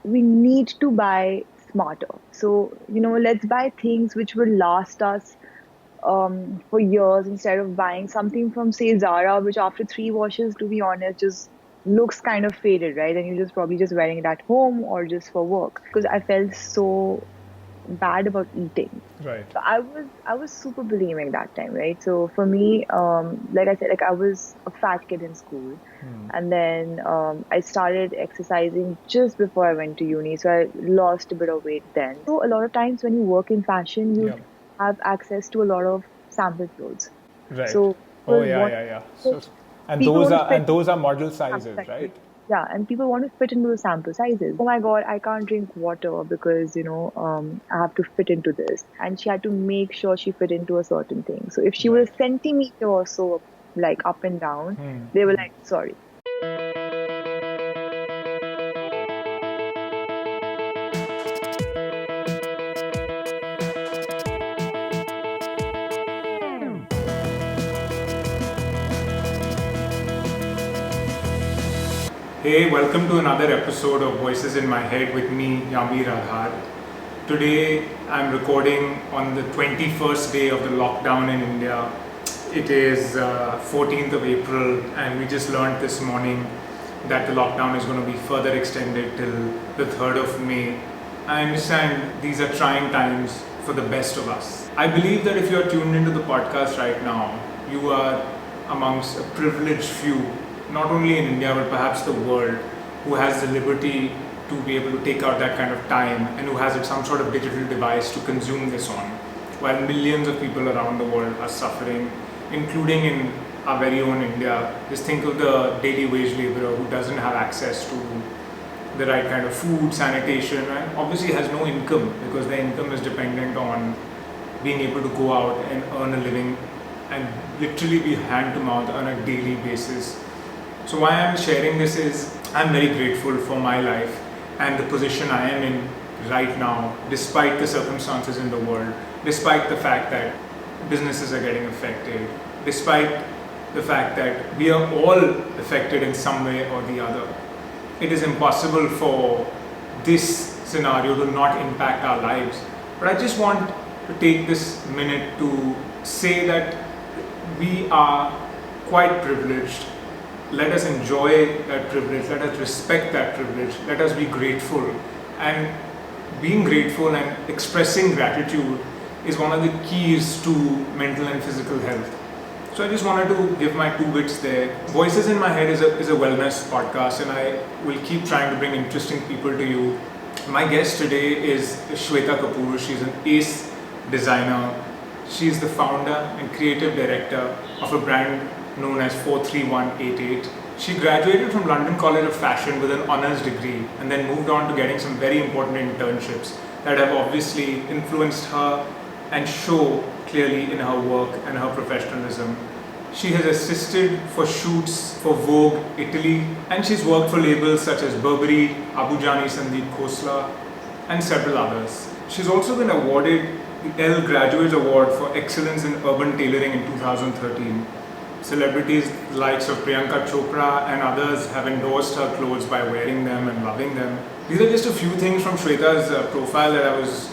we need to buy smarter. So, let's buy things which will last us for years instead of buying something from, say, Zara, which after three washes, to be honest, just looks kind of faded, right? And you're just probably just wearing it at home or just for work. Because I felt so bad about eating. Right. So I was super bulimic that time, right? So for me, like I said, like I was a fat kid in school, and then I started exercising just before I went to uni. So I lost a bit of weight then. So a lot of times when you work in fashion, Yeah. you'd have access to a lot of sample clothes. Right. So Oh people yeah, want yeah, yeah. so So, and people those want to are fit and those are model sample sizes, sizes. right? Yeah, and people want to fit into the sample sizes. Oh my God, I can't drink water because, I have to fit into this. And she had to make sure she fit into a certain thing. So if she Right. was a centimeter or so, like up and down, they were like, sorry. Hey, welcome to another episode of Voices in My Head with me, Yami Radhar. Today I'm recording on the 21st day of the lockdown in India. It is 14th of April, and we just learned this morning that the lockdown is going to be further extended till the 3rd of May. I understand these are trying times for the best of us. I believe that if you are tuned into the podcast right now, you are amongst a privileged few, not only in India but perhaps the world, who has the liberty to be able to take out that kind of time and who has some sort of digital device to consume this on, while millions of people around the world are suffering, including in our very own India. Just think of the daily wage laborer who doesn't have access to the right kind of food, sanitation, and obviously has no income because their income is dependent on being able to go out and earn a living and literally be hand to mouth on a daily basis. So why I'm sharing this is I'm very grateful for my life and the position I am in right now, despite the circumstances in the world, despite the fact that businesses are getting affected, despite the fact that we are all affected in some way or the other. It is impossible for this scenario to not impact our lives. But I just want to take this minute to say that we are quite privileged. Let us enjoy that privilege, let us respect that privilege, let us be grateful. And being grateful and expressing gratitude is one of the keys to mental and physical health. So I just wanted to give my two bits there. Voices in My Head is a wellness podcast, and I will keep trying to bring interesting people to you. My guest today is Shweta Kapoor. She's an ace designer. She's the founder and creative director of a brand known as 43188. She graduated from London College of Fashion with an honours degree and then moved on to getting some very important internships that have obviously influenced her and show clearly in her work and her professionalism. She has assisted for shoots for Vogue Italy, and she's worked for labels such as Burberry, Abu Jani Sandeep Khosla, and several others. She's also been awarded the Elle Graduates Award for Excellence in Urban Tailoring in 2013. Celebrities likes of Priyanka Chopra and others have endorsed her clothes by wearing them and loving them. These are just a few things from Shweta's profile that I was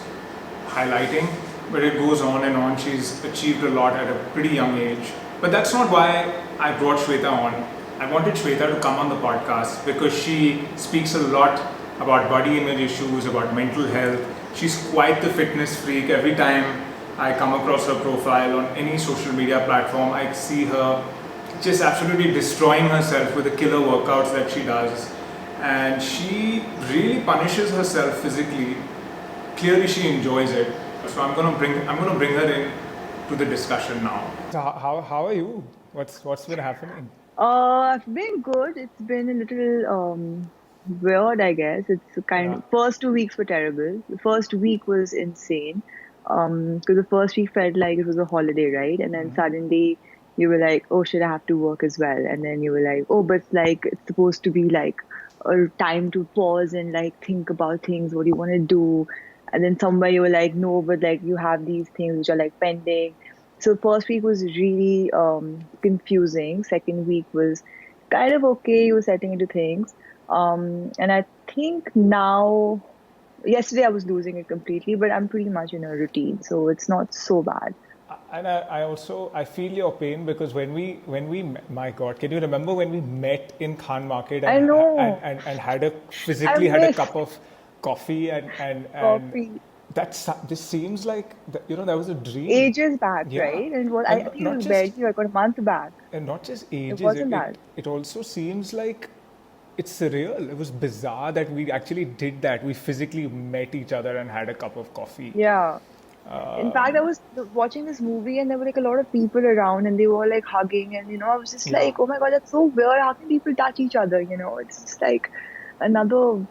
highlighting, but it goes on and on. She's achieved a lot at a pretty young age. But that's not why I brought Shweta on. I wanted Shweta to come on the podcast because she speaks a lot about body image issues, about mental health. She's quite the fitness freak. Every time I come across her profile on any social media platform, I see her just absolutely destroying herself with the killer workouts that she does. And she really punishes herself physically. Clearly she enjoys it. So I'm gonna bring her in to the discussion now. So how are you? What's been happening? I've been good. It's been a little weird, I guess. It's kind Yeah. of first 2 weeks were terrible. The first week was insane. Because the first week felt like it was a holiday, right? And then suddenly you were like, oh shit, I have to work as well. And then you were like, oh, but like it's supposed to be like a time to pause and like think about things, what you want to do. And then somewhere you were like, no, but like you have these things which are like pending. So first week was really confusing. Second week was kind of okay. You were setting into things. And I think now, yesterday I was losing it completely, but I'm pretty much in a routine, so it's not so bad. And I also I feel your pain because my God, can you remember when we met in Khan Market I know. and had a I physically had a miss cup of coffee and coffee. this seems like that was a dream. Ages back, Yeah, right? And I and think it not was just barely like a month back. not just It ages. wasn't that. It also seems like it's surreal. It was bizarre that we actually did that. We physically met each other and had a cup of coffee. Yeah. In fact, I was watching this movie and there were like a lot of people around and they were like hugging and I was just Yeah. like, oh my God, that's so weird. How can people touch each other? It's just like another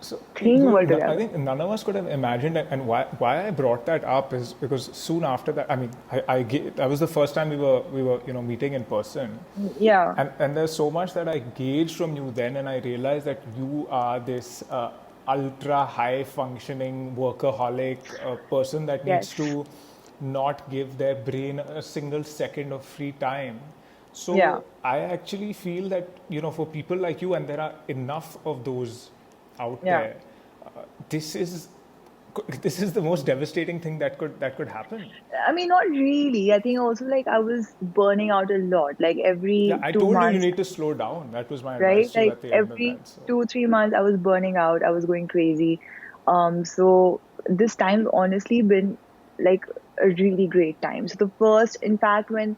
So, thing I altogether. think none of us could have imagined it. And why I brought that up is because soon after that, I mean, that was the first time we were meeting in person, Yeah. and there's so much that I gauged from you then, and I realized that you are this ultra high functioning workaholic person that needs Yes. to not give their brain a single second of free time. Yeah. So I actually feel that for people like you, and there are enough of those out Yeah. there, this is this is the most devastating thing that could happen. I mean, not really. I think also like I was burning out a lot, like Yeah, every I two told you months, need to slow down. That was my right? advice to you Like at the end of every that. So 2, 3 months, I was burning out. I was going crazy. So this time honestly been like a really great time. So the first, in fact, when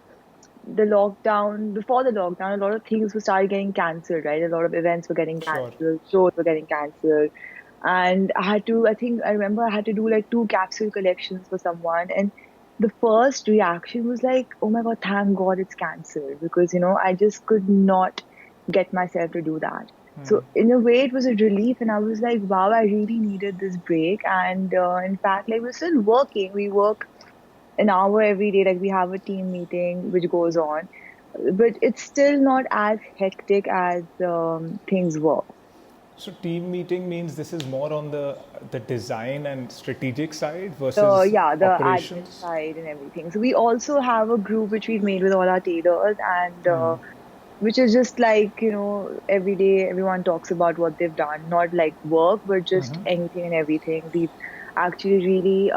before the lockdown, a lot of things were started getting cancelled, right? A lot of events were getting sure. cancelled, shows were getting cancelled. And I remember I had to do like 2 capsule collections for someone. And the first reaction was like, oh my God, thank God it's cancelled. Because, I just could not get myself to do that. So in a way, it was a relief. And I was like, wow, I really needed this break. And in fact, like we're still working. We work an hour every day. Like we have a team meeting which goes on, but it's still not as hectic as things were. So team meeting means this is more on the design and strategic side The versus Yeah, the admin operations. side and everything. So we also have a group which we've made with all our tailors, and which is just like every day everyone talks about what they've done, not like work, but just anything and everything. We've actually really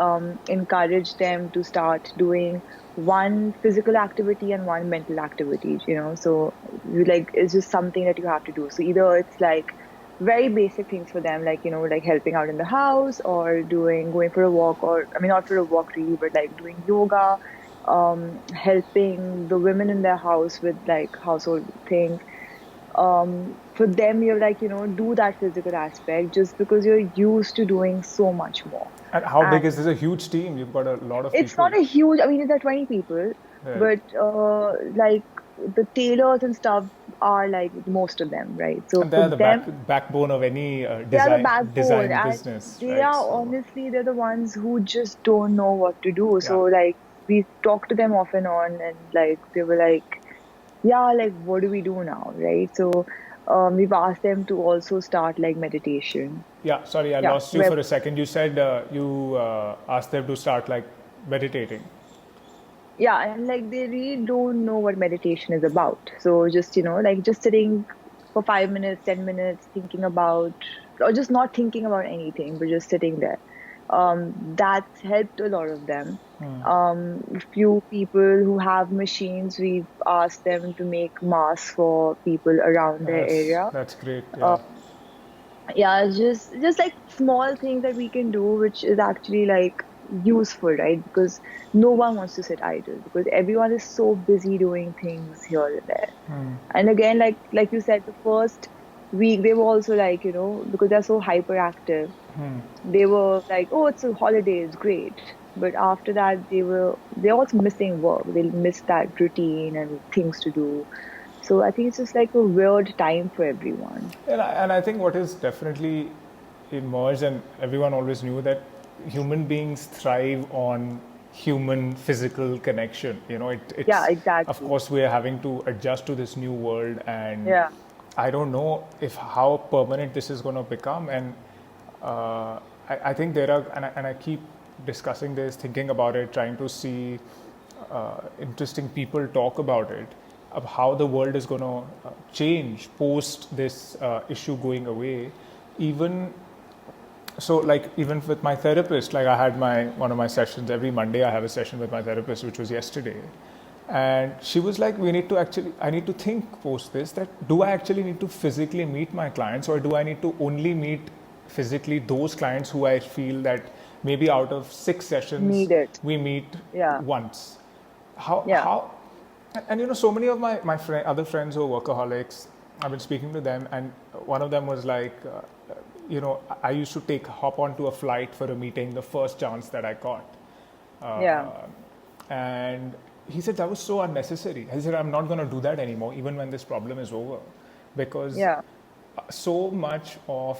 encouraged them to start doing one physical activity and one mental activity. So like it's just something that you have to do. So either it's like very basic things for them, like like helping out in the house or going for a walk, or I mean not for a walk really, but like doing yoga, helping the women in their house with like household things. For them, you're like do that physical aspect just because you're used to doing so much more. And how And big is this? A huge team. You've got a lot of it's people. not a huge, I mean, it's at 20 people, Right. but like the tailors and stuff are like most of them, right? So And for they're the them, backbone of any they are the backbone, design and business, they right? are So honestly, they're the ones who just don't know what to do. So yeah. like we talk to them off and on, and like they were like, yeah, like what do we do now, right? So we've asked them to also start like meditation. Yeah, sorry, I Yeah, lost you for a second. You said you asked them to start like meditating. yeah, and like they really don't know what meditation is about. So just like just sitting for 5 minutes, 10 minutes, thinking about, or just not thinking about anything, but just sitting there. That's helped a lot of them. Few people who have machines, we've asked them to make masks for people around their area. That's great. Yeah. Um, yeah, it's just like small things that we can do, which is actually like useful, right? Because no one wants to sit idle because everyone is so busy doing things here and there. And again, like you said, the first week they were also like, because they're so hyperactive, they were like, oh, it's a holiday, it's great. But after that, they're also missing work. They miss that routine and things to do. So I think it's just like a weird time for everyone. And I think what is definitely emerged, and everyone always knew that human beings thrive on human physical connection. Yeah, Of exactly. course, we are having to adjust to this new world, and Yeah. I don't know if how permanent this is going to become. And I think there are, and I keep discussing this, thinking about it, trying to see interesting people talk about it. of how the world is going to change post this issue going away. Even so, like even with my therapist, like I had one of my sessions every Monday. I have a session with my therapist, which was yesterday, and she was like, I need to think post this, that do I actually need to physically meet my clients, or do I need to only meet physically those clients who I feel that maybe out of 6 sessions Need it. we meet Yeah. once. Yeah. How and so many of my other friends who are workaholics, I've been speaking to them, and one of them was like, I used to hop onto a flight for a meeting the first chance that I got. Yeah. And he said that was so unnecessary. He said, I'm not going to do that anymore, even when this problem is over, because Yeah. so much of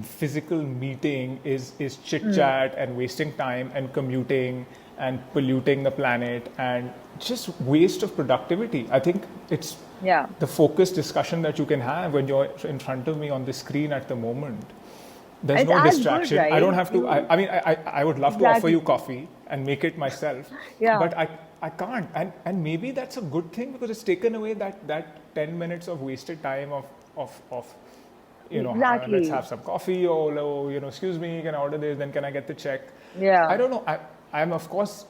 physical meeting is chit chat and wasting time and commuting and polluting the planet and just waste of productivity. I think it's Yeah. the focused discussion that you can have when you're in front of me on the screen at the moment. There's It's no as distraction. good, right? I don't have to. I mean, I would love to offer Exactly. you coffee and make it myself, Yeah. but I can't. And maybe that's a good thing, because it's taken away that 10 minutes of wasted time of let's Exactly. have some coffee, or excuse me, can I order this? Then can I get the check? Yeah. I don't know. I'm of course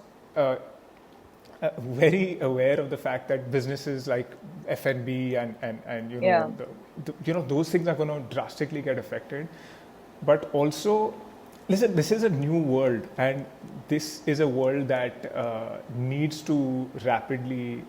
very aware of the fact that businesses like F&B and Yeah. those things are going to drastically get affected. But also, listen, this is a new world, and this is a world that needs to rapidly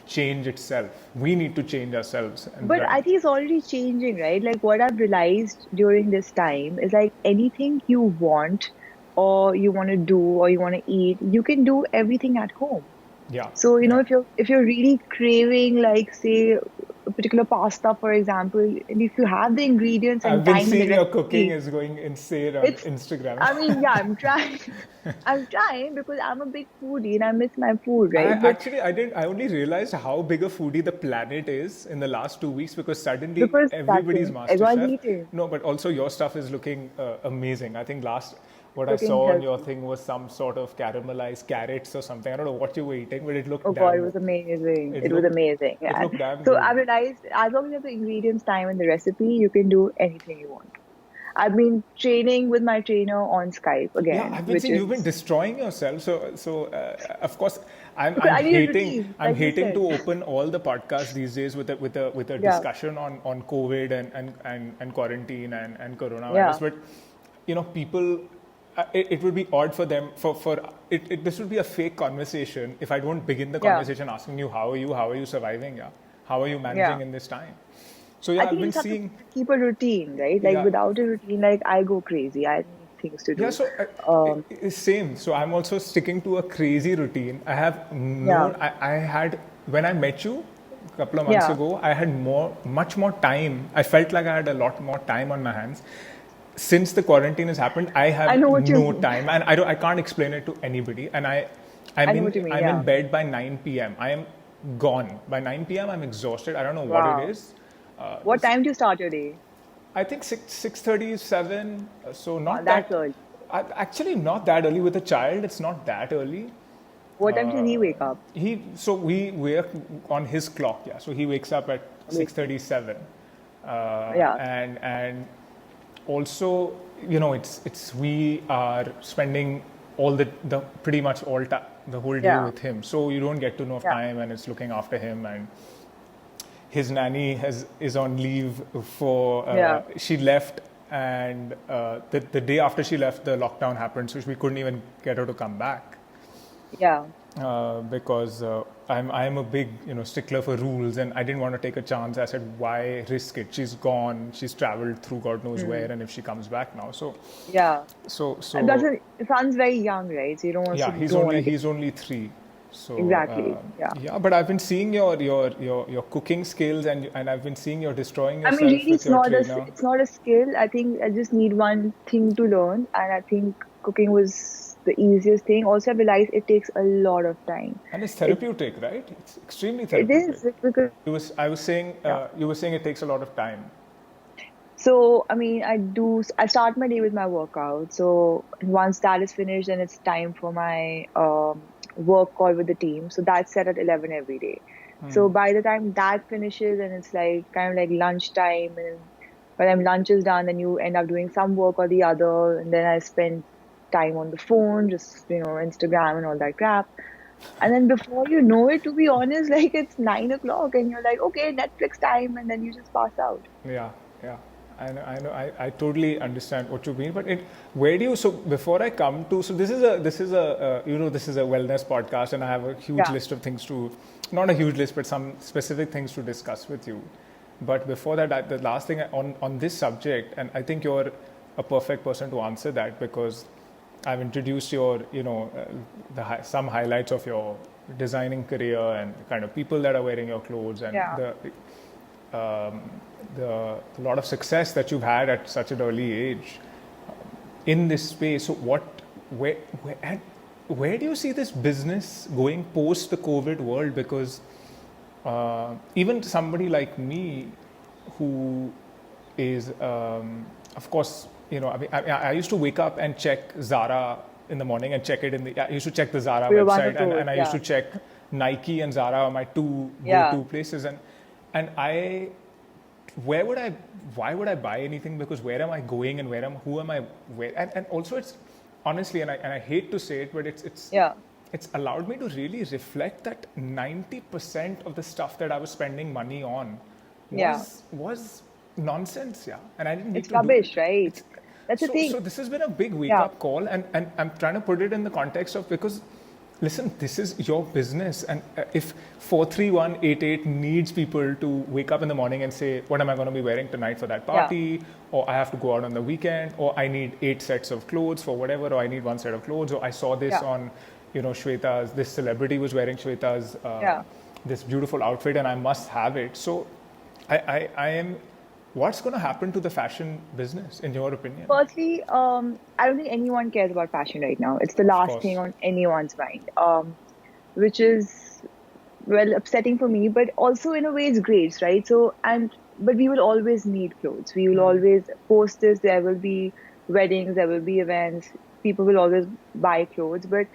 change itself. We need to change ourselves. But I think it's already changing, right? Like what I've realized during this time is like anything you want or you want to do or you want to eat, you can do everything at home. Yeah. So, yeah. if you're really craving, like say a particular pasta, for example, and if you have the ingredients and I've been time in the seeing your cooking recipe, is going insane on it's, Instagram. I mean, yeah, I'm trying. I'm trying because I'm a big foodie and I miss my food, I right? But actually I didn't. I only realized how big a foodie the planet is in the last 2 weeks, because suddenly because that's everybody's it. Everyone's MasterChef. eating. No, but also your stuff is looking amazing. I think what I Cooking saw on your healthy. thing was some sort of caramelized carrots or something. I don't know what you were eating, but it Oh looked God, it damn. was amazing. It It was looked amazing. it And looked damn so I good. realized as long as you have the ingredients, time, and the recipe, you can do anything you want. I've been training with my trainer on Skype Yeah, again, I've been which seeing you've been is destroying yourself. So of course, because I'm I need a hating routine, I'm like you hating said. to open all the podcasts these days with a Yeah, discussion on COVID and quarantine and yeah, coronavirus. But people, it would be odd for them for it. This would be a fake conversation if I don't begin the yeah, conversation asking you how are you surviving? Yeah, how are you managing yeah. in this time? So I yeah, I've think you been just have to seeing. keep a routine, right? Like Yeah. without a routine, like I go crazy. I need things to Yeah, do. so Um, same. So I'm also sticking to a crazy routine. I have yeah, no. I had when I met you a couple of months yeah. ago. I had much more time. I felt like I had a lot more time on my hands. Since the quarantine has happened, I I have know what you no mean. time, and I can't explain it to anybody. And I know what you mean. I'm in Yeah. bed by 9 p.m. I am gone by 9 p.m. I'm exhausted. I don't know what it Wow. is. Uh, What time do you start your day? I think 6:37. So not That's that. early. Actually, not that early with a child. It's not that early. What time does he wake up? We wake on his clock. Yeah. So he wakes up at Obviously. 6:37, Yeah, and also it's we are spending all the pretty much the whole day yeah, with him. So you don't get to know yeah, time, and it's looking after him. And his nanny is on leave for yeah, she left, and the day after she left, the lockdown happened, so we couldn't even get her to come back, yeah. because I'm a big stickler for rules, and I didn't want to take a chance. I said, why risk it? She's gone, she's traveled through God knows where, and if she comes back now, Yeah. And so it sounds very young, right? So you yeah, don't want to get he's only 3. So exactly. Yeah. yeah, but I've been seeing your cooking skills, and I've been seeing you're destroying I mean, yourself really, with your trainer. it's not a skill. I think I just need one thing to learn, and I think cooking was the easiest thing. Also, I realized it takes a lot of time. And it's It therapeutic, right? It's extremely it therapeutic. is because I was saying, yeah. you were saying it takes a lot of time. So I mean, I start my day with my workout. So once that is finished, then it's time for my work call with the team. So that's set at 11 every day. So by the time that finishes and it's like kind of like lunchtime, and by the time lunch is done, then you end up doing some work or the other, and then I spend time on the phone, just Instagram and all that crap. And then before you know it, to be honest, like it's 9 o'clock, and you're like, okay, Netflix time, and then you just pass out. Yeah, yeah. I totally understand what you mean. But where do you? So before I come to, so this is a wellness podcast, and I have a huge Yeah, list of things to, not a huge list, but some specific things to discuss with you. But before that, the last thing on this subject, and I think you're a perfect person to answer that because I've introduced your, some highlights of your designing career and kind of people that are wearing your clothes and yeah. um, the lot of success that you've had at such an early age in this space. So and where do you see this business going post the COVID world? Because even somebody like me who is, of course, I used to wake up and check Zara in the morning and check it I used to check the Zara We were one of website, those. and I used Yeah, to check Nike and Zara are my two yeah, go-to places. And where would I, why would I buy anything? Because where am I going and who am I, and also it's, honestly, and I hate to say it, but yeah, it's allowed me to really reflect that 90% of the stuff that I was spending money on yeah. was nonsense, yeah. And I didn't need It's to do it. rubbish, right? It's That's the thing. so this has been a big wake Yeah, up call, and I'm trying to put it in the context of, because listen, this is your business, and if 43188 needs people to wake up in the morning and say, what am I going to be wearing tonight for that yeah, party, or I have to go out on the weekend, or I need 8 sets of clothes for whatever, or I need 1 set of clothes, or I saw this yeah, on, Shweta's, this celebrity was wearing Shweta's yeah. this beautiful outfit, and I must have it. So I am, what's going to happen to the fashion business in your opinion? Firstly, I don't think anyone cares about fashion right now. It's the Of last thing course. on anyone's mind, which is well upsetting for me, but also in a way it's great, right? So, but we will always need clothes. We will always post this. There will be weddings, there will be events. People will always buy clothes, but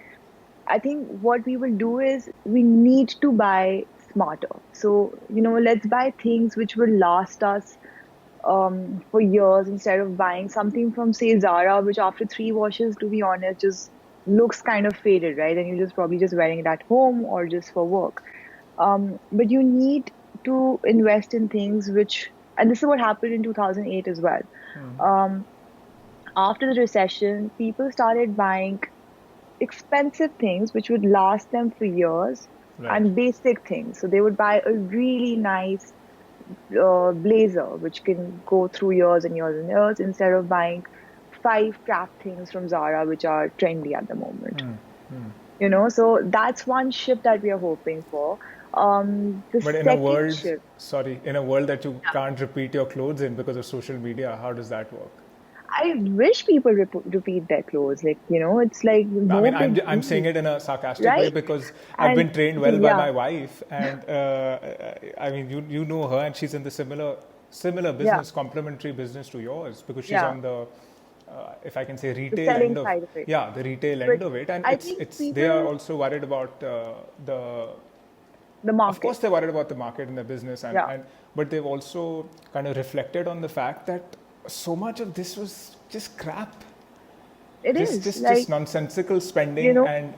I think what we will do is we need to buy smarter. So, let's buy things which will last us for years instead of buying something from, say, Zara, which after 3 washes, to be honest, just looks kind of faded, right? And you're just probably just wearing it at home or just for work. But you need to invest in things which, and this is what happened in 2008 as well. Um, After the recession, people started buying expensive things which would last them for years Right. and basic things. So they would buy a really nice blazer which can go through years and years and years instead of buying five crap things from Zara which are trendy at the moment. So that's one shift that we are hoping for. The But in a second world, shift, sorry, in a world that you can't repeat your clothes in because of social media, how does that work? I wish people repeat their clothes. Like, it's like I no mean, big I'm saying deal, it in a sarcastic way right? because I've And been trained well by yeah, my wife, and I mean, you know her, and she's in the similar yeah, business, complementary business to yours, because she's yeah, on the, if I can say, the retail selling end of, side of it. yeah, the retail But end of it, and I think it's they are people, also worried about the, the of course market, they're worried about the market and the business, yeah, and but they've also kind of reflected on the fact that so much of this was just crap, it just is just like, just nonsensical you spending, know, and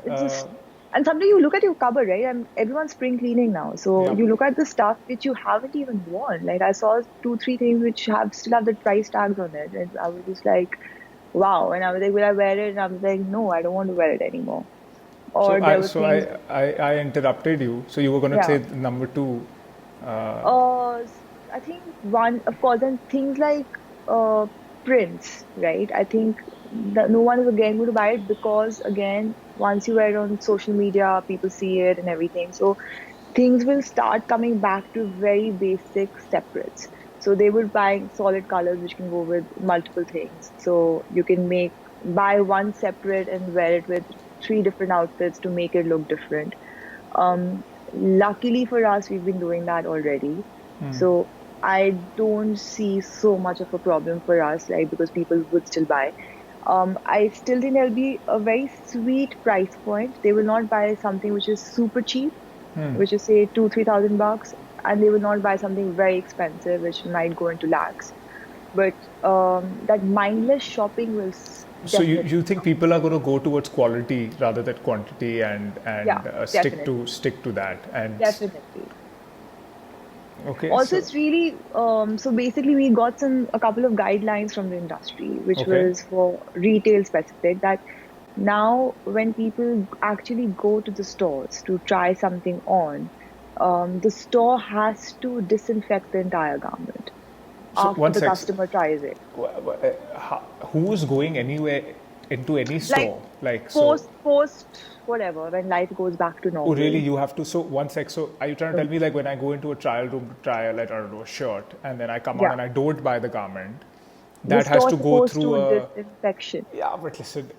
it's just, and sometimes you look at your cupboard, right? And everyone's spring cleaning now. So yeah. you look at the stuff which you haven't even worn. Like I saw two, three things which still have the price tags on it. And I was just like, wow. And I was like, will I wear it? And I was like, no, I don't want to wear it anymore. So Or there I were so things, I interrupted you. So you were going to yeah. say number two. Uh, I think one, of course, and things like uh, prints, right? I think that no one is again going to buy it because, again, once you wear it on social media, people see it and everything. So things will start coming back to very basic separates. So they would buy solid colors which can go with multiple things. So you can buy one separate and wear it with three different outfits to make it look different. Luckily for us, we've been doing that already. So I don't see so much of a problem for us, like because people would still buy. I still think there'll be a very sweet price point. They will not buy something which is super cheap, which is say $2,000-3,000, and they will not buy something very expensive, which might go into lakhs. But that mindless shopping will So definitely you think stop. people are going to go towards quality rather than quantity and Yeah, definitely, stick to that and definitely. okay, Also, so it's really so basically we got a couple of guidelines from the industry, which okay, was for retail specific, that now when people actually go to the stores to try something on, the store has to disinfect the entire garment so after one the sec. customer tries it. Who's going anywhere into any Like store? Like so. post whatever, when life goes back to Oh, really? normal. You have to. So one sec. So are you trying to tell So, me like when I go into a trial room to try like I don't know a shirt and then I come out yeah, and I don't buy the garment, the that has store to is go supposed through to a disinfection, yeah, but listen,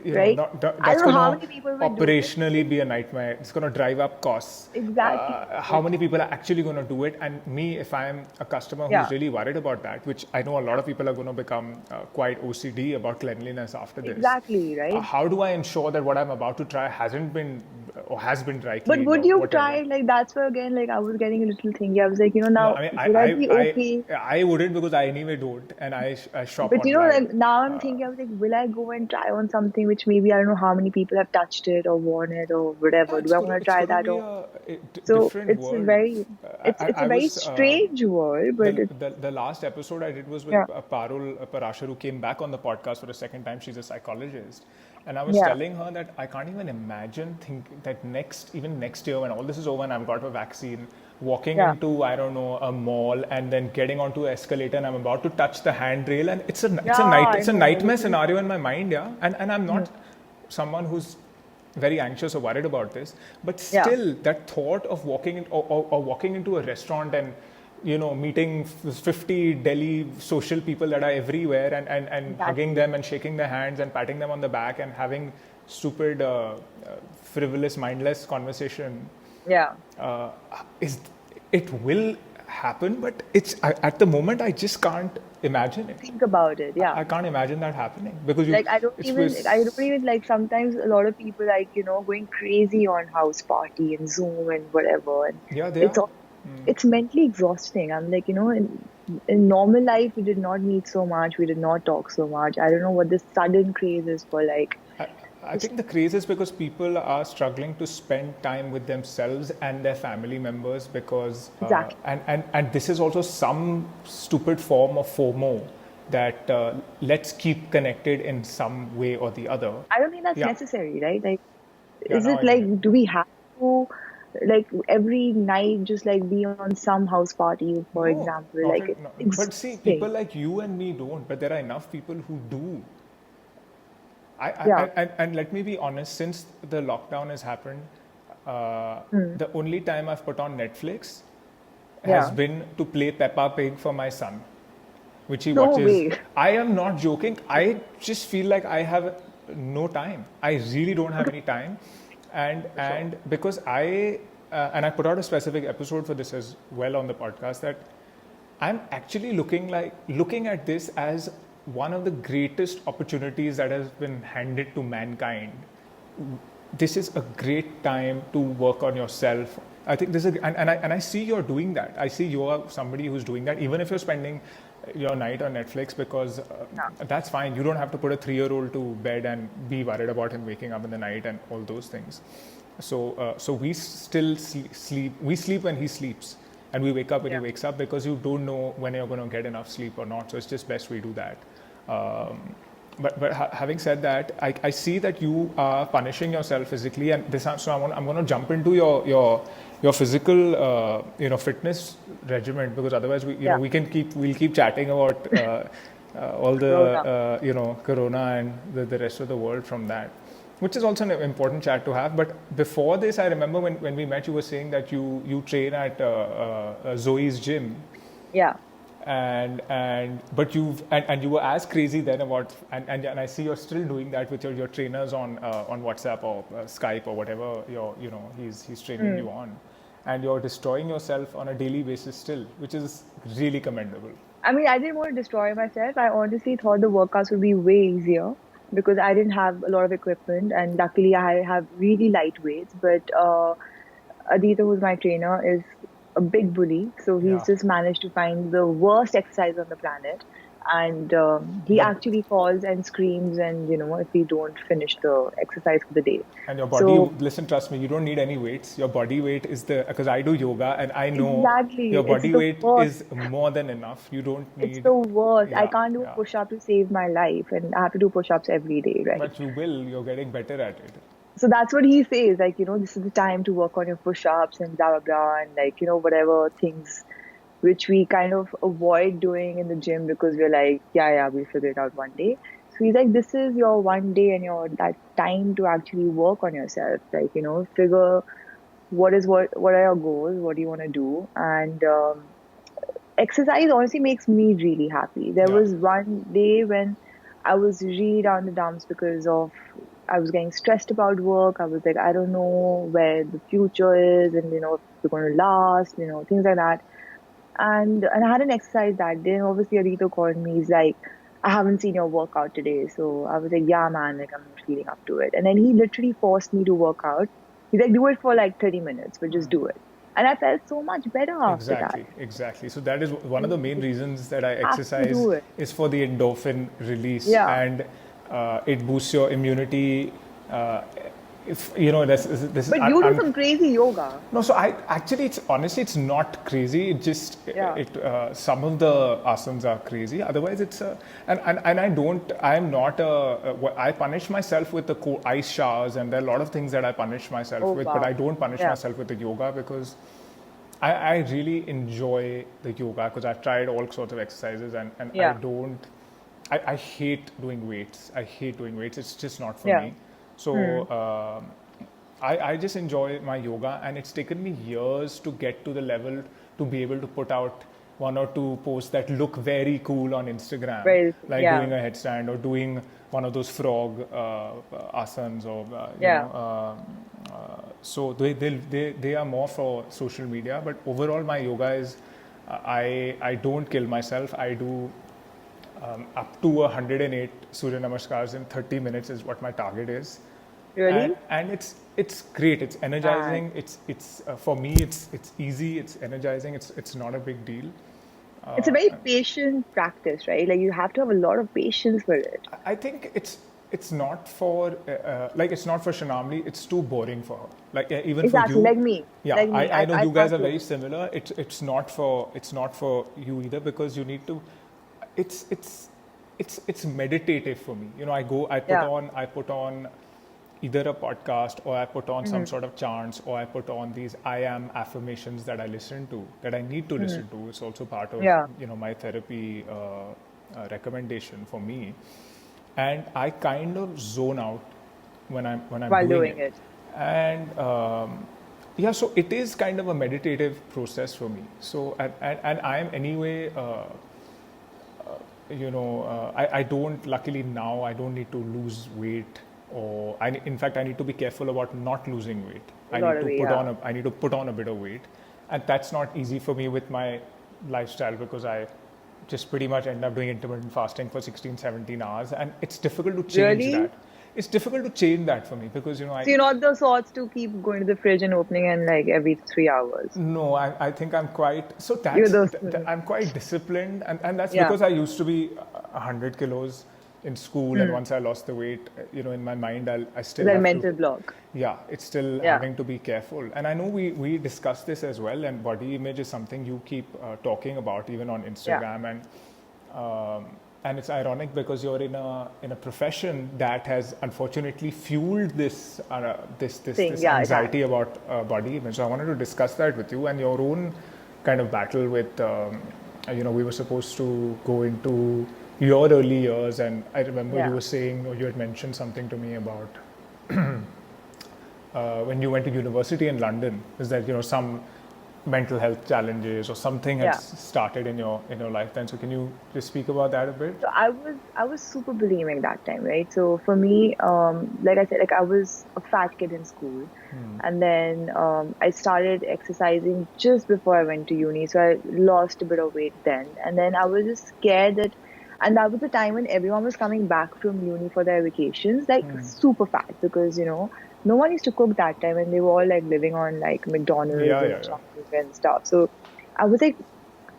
right? I that's don't know going how to many people will do it. operationally be a nightmare. It's going to drive up costs. Exactly. How But many people are actually going to do it? And me, if I'm a customer who's yeah, really worried about that, which I know a lot of people are going to become quite OCD about cleanliness after this, exactly, right? how do I ensure that what I'm about to try hasn't been or has been dry But cleaned would or you whatever? try it? Like that's where again, like I was getting a little thingy. I was like, No, now I mean, would I be okay? I wouldn't because I anyway don't, and I shop But online. like now I'm thinking, I was like, will I go and try on something which maybe I don't know how many people have touched it or worn it or Yeah, whatever. Do I want to it's try gonna that be or? a So different world. it's I a very was strange world, but the last episode I did was with yeah, Parul Parashar, who came back on the podcast for a second time. She's a psychologist, and I was yeah, telling her that I can't even imagine that even next year when all this is over and I've got a vaccine, walking yeah, into I don't know a mall and then getting onto an escalator and I'm about to touch the handrail and yeah. I it's a know, nightmare literally. scenario in my mind, yeah, and I'm Hmm. not someone who's very anxious or worried about this, but Yeah, still that thought of walking in, or walking into a restaurant and meeting 50 Delhi social people that are everywhere and hugging exactly. them and shaking their hands and patting them on the back and having stupid frivolous mindless conversation Yeah. uh, is it will happen, but at the moment I just can't imagine it. Think about it. Yeah. I can't imagine that happening because Like I don't was even like sometimes a lot of people like, going crazy on house party and Zoom and whatever. And yeah, they it's are. all, it's mentally exhausting. I'm like, in normal life we did not meet so much, we did not talk so much. I don't know what this sudden craze is for, like I, I just think the craze is because people are struggling to spend time with themselves and their family members because, exactly. and this is also some stupid form of FOMO that let's keep connected in some way or the other. I don't think that's Yeah, necessary, right? Like, yeah, is now it I get like, it. do we have to like every night just like be on some house party, for No, example? not Like at, it's no, but see, people exhausting. like you and me don't, but there are enough people who do. Yeah. And let me be honest, since the lockdown has happened, Hmm. the only time I've put on Netflix has Yeah. been to play Peppa Pig for my son, which he No watches. way. I am not joking. I just feel like I have no time. I really don't have any time, For sure. and because and I put out a specific episode for this as well on the podcast that I'm actually looking at this as one of the greatest opportunities that has been handed to mankind. This is a great time to work on yourself. I think this is, and I see you're doing that. I see you're somebody who's doing that, even if you're spending your night on Netflix, because Yeah. that's fine. You don't have to put a 3-year-old to bed and be worried about him waking up in the night and all those things. So we still sleep. We sleep when he sleeps, and we wake up when he Yeah. wakes up because you don't know when you're going to get enough sleep or not. So it's just best we do that. But having said that, I see that you are punishing yourself physically, and so I'm going to jump into your physical fitness regimen because otherwise Yeah. we'll keep chatting about all the Corona. corona and the rest of the world from that, which is also an important chat to have. But before this, I remember when we met, you were saying that you train at Zoe's gym Yeah. but you were as crazy then about and I see you're still doing that with your trainers on WhatsApp or Skype or whatever he's training Hmm. you on, and you're destroying yourself on a daily basis still, which is really commendable. I mean, I didn't want to destroy myself. I honestly thought the workouts would be way easier because I didn't have a lot of equipment, and luckily I have really light weights. But Aditya, who's my trainer, is a big bully. So he's Yeah. just managed to find the worst exercise on the planet. And he Your actually calls and screams, and if we don't finish the exercise for the day. and your body, So listen, trust me, you don't need any weights. Your body weight is the, because I do yoga and I know exactly, your it's body the weight worst. is more than enough. You don't It's need, the worst. I yeah, can't do a yeah. push up to save my life, and I have to do push ups every day, right? But you will, you're getting better at it. So that's what he says, like, this is the time to work on your push ups and blah, blah, blah, and like, whatever things which we kind of avoid doing in the gym because we're like, yeah, yeah, we'll figure it out one day. So he's like, this is your one day and your that time to actually work on yourself, like, figure what are your goals, what do you want to do, and exercise honestly makes me really happy. There Yeah. was one day when I was really down the dumps because of I was getting stressed about work. I was like, I don't know where the future is, and if we're going to last, things like that. And I had an exercise that day. And obviously, Adito called me. He's like, I haven't seen your workout today. So I was like, yeah, man, like I'm not feeling up to it. And then he literally forced me to work out. He's like, do it for like 30 minutes, but just do it. And I felt so much better after that. Exactly, exactly. So that is one of the main You reasons that I have to exercise do it. is for the endorphin release, Yeah. and it boosts your immunity. Uh, if you know this is But you do some crazy yoga. no, so I actually, it's honestly, it's not crazy. It just Yeah. some of the asanas are crazy. Otherwise, it's and I'm not I punish myself with the ice showers, and there are a lot of things that I punish myself Oh, with, but I wow. don't punish Yeah. myself with the yoga because I really enjoy the yoga because I've tried all sorts of exercises, and I Yeah. don't. I hate doing weights. I hate doing weights. It's just not for Yeah. me. So Hmm. I just enjoy my yoga, and it's taken me years to get to the level to be able to put out one or two posts that look very cool on Instagram, Very, like yeah. doing a headstand or doing one of those frog asanas, or Yeah. so they are more for social media. But overall, my yoga is I don't kill myself. I do up to 108 Surya Namaskars in 30 minutes is what my target is, Really? and it's great. It's energizing. It's for me. It's easy. It's energizing. It's not a big deal. It's a very patient practice, right? Like you have to have a lot of patience for it. I think it's not for like it's not for Shanamli. It's too boring for her. Like even for Exactly, you, like me. yeah. Like me. I know I you guys thought are too. very similar. It's not for you either because you need to. It's it's it's meditative for me. You know, Yeah. I put on either a podcast, or I put on some Hmm. sort of chants, or I put on these I am affirmations that I listen to, that I need to Hmm. listen to. It's also part of Yeah. my therapy recommendation for me, and I kind of zone out when I'm While doing doing it, it. and yeah, so it is kind of a meditative process for me. So and I am anyway. I don't, luckily now, I don't need to lose weight, or in fact, I need to be careful about not losing weight. A lot of it, yeah. I need to put on a bit of weight. And that's not easy for me with my lifestyle because I just pretty much end up doing intermittent fasting for 16, 17 hours. And it's difficult to change Really? that. It's difficult to change that for me because, So you're not the sorts to keep going to the fridge and opening and like every 3 hours. no, I think I'm quite, so You're that's, those, I'm quite disciplined, and that's yeah. because I used to be 100 kilos in school, and Hmm. once I lost the weight, in my mind, I still That have to, mental block. yeah, it's still Yeah. having to be careful. And I know we discussed this as well, and body image is something you keep talking about even on Yeah. Instagram, and it's ironic because you're in a profession that has unfortunately fueled Thing. this Yeah, it has. anxiety about body image. So I wanted to discuss that with you and your own kind of battle with. We were supposed to go into your early years, and I remember you Yeah. were saying, or you had mentioned something to me about when you went to university in London. Is that some mental health challenges or something had Yeah. started in your life then? So can you just speak about that a bit? So I was super bulimic that time, right? So for me, like I said, like I was a fat kid in school, and then I started exercising just before I went to uni. So I lost a bit of weight then, and then I was just scared that, and that was the time when everyone was coming back from uni for their vacations, like super fat because no one used to cook that time, and they were all like living on like McDonald's Yeah, and yeah, yeah. Chinese and stuff. So I was like,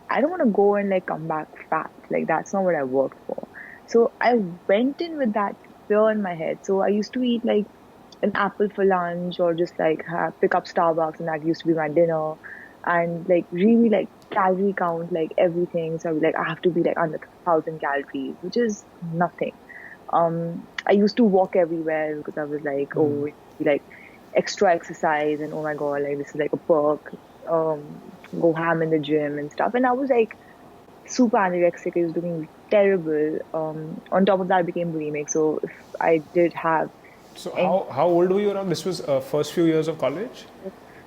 I don't want to go and like come back fat. Like that's not what I worked for. So I went in with that fear in my head. So I used to eat like an apple for lunch or just like pick up Starbucks, and that used to be my dinner, and like really like calorie count like everything. So I was like, I have to be like under 1,000 calories, which is nothing. I used to walk everywhere because I was like, oh, it would be like extra exercise, and oh my god, like this is like a perk. Go ham in the gym and stuff. And I was like super anorexic. It was looking terrible. On top of that, I became bulimic. So if I did have So any, how old were you around? This was first few years of college,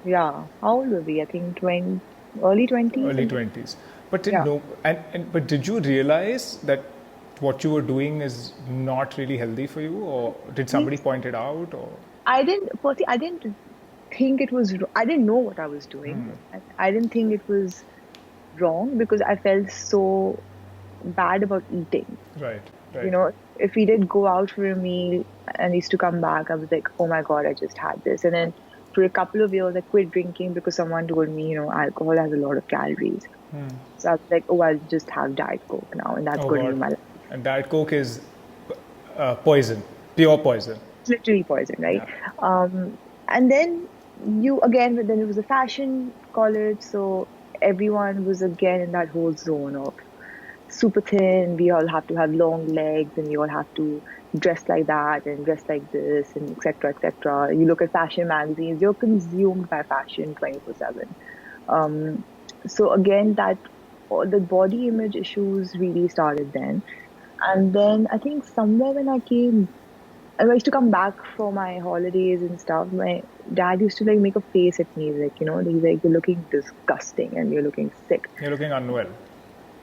yeah, how old were we? I think 20, early 20s, early something. 20s. But did Yeah. no and but did you realize that what you were doing is not really healthy for you, or did somebody Means point it out, or I didn't, firstly, I didn't think it was, I didn't know what I was doing. And I didn't think it was wrong because I felt so bad about eating. right, You right. know, if we did go out for a meal and used to come back, I was like, oh my God, I just had this. And then for a couple of years, I quit drinking because someone told me, alcohol has a lot of calories. So I was like, oh, I'll just have Diet Coke now, and that's Oh going to God. be my life. And Diet Coke is poison, pure poison. It's literally poison, right? Yeah. And then then it was a fashion college, so everyone was again in that whole zone of super thin. We all have to have long legs, and we all have to dress like that and dress like this, and etc. etc. You look at fashion magazines, you're consumed by fashion 24/7. Um, so again, that the body image issues really started then. And then I think somewhere when I used to come back for my holidays and stuff. My dad used to like make a face at me, like, he's like, you're looking disgusting and you're looking sick. You're looking unwell.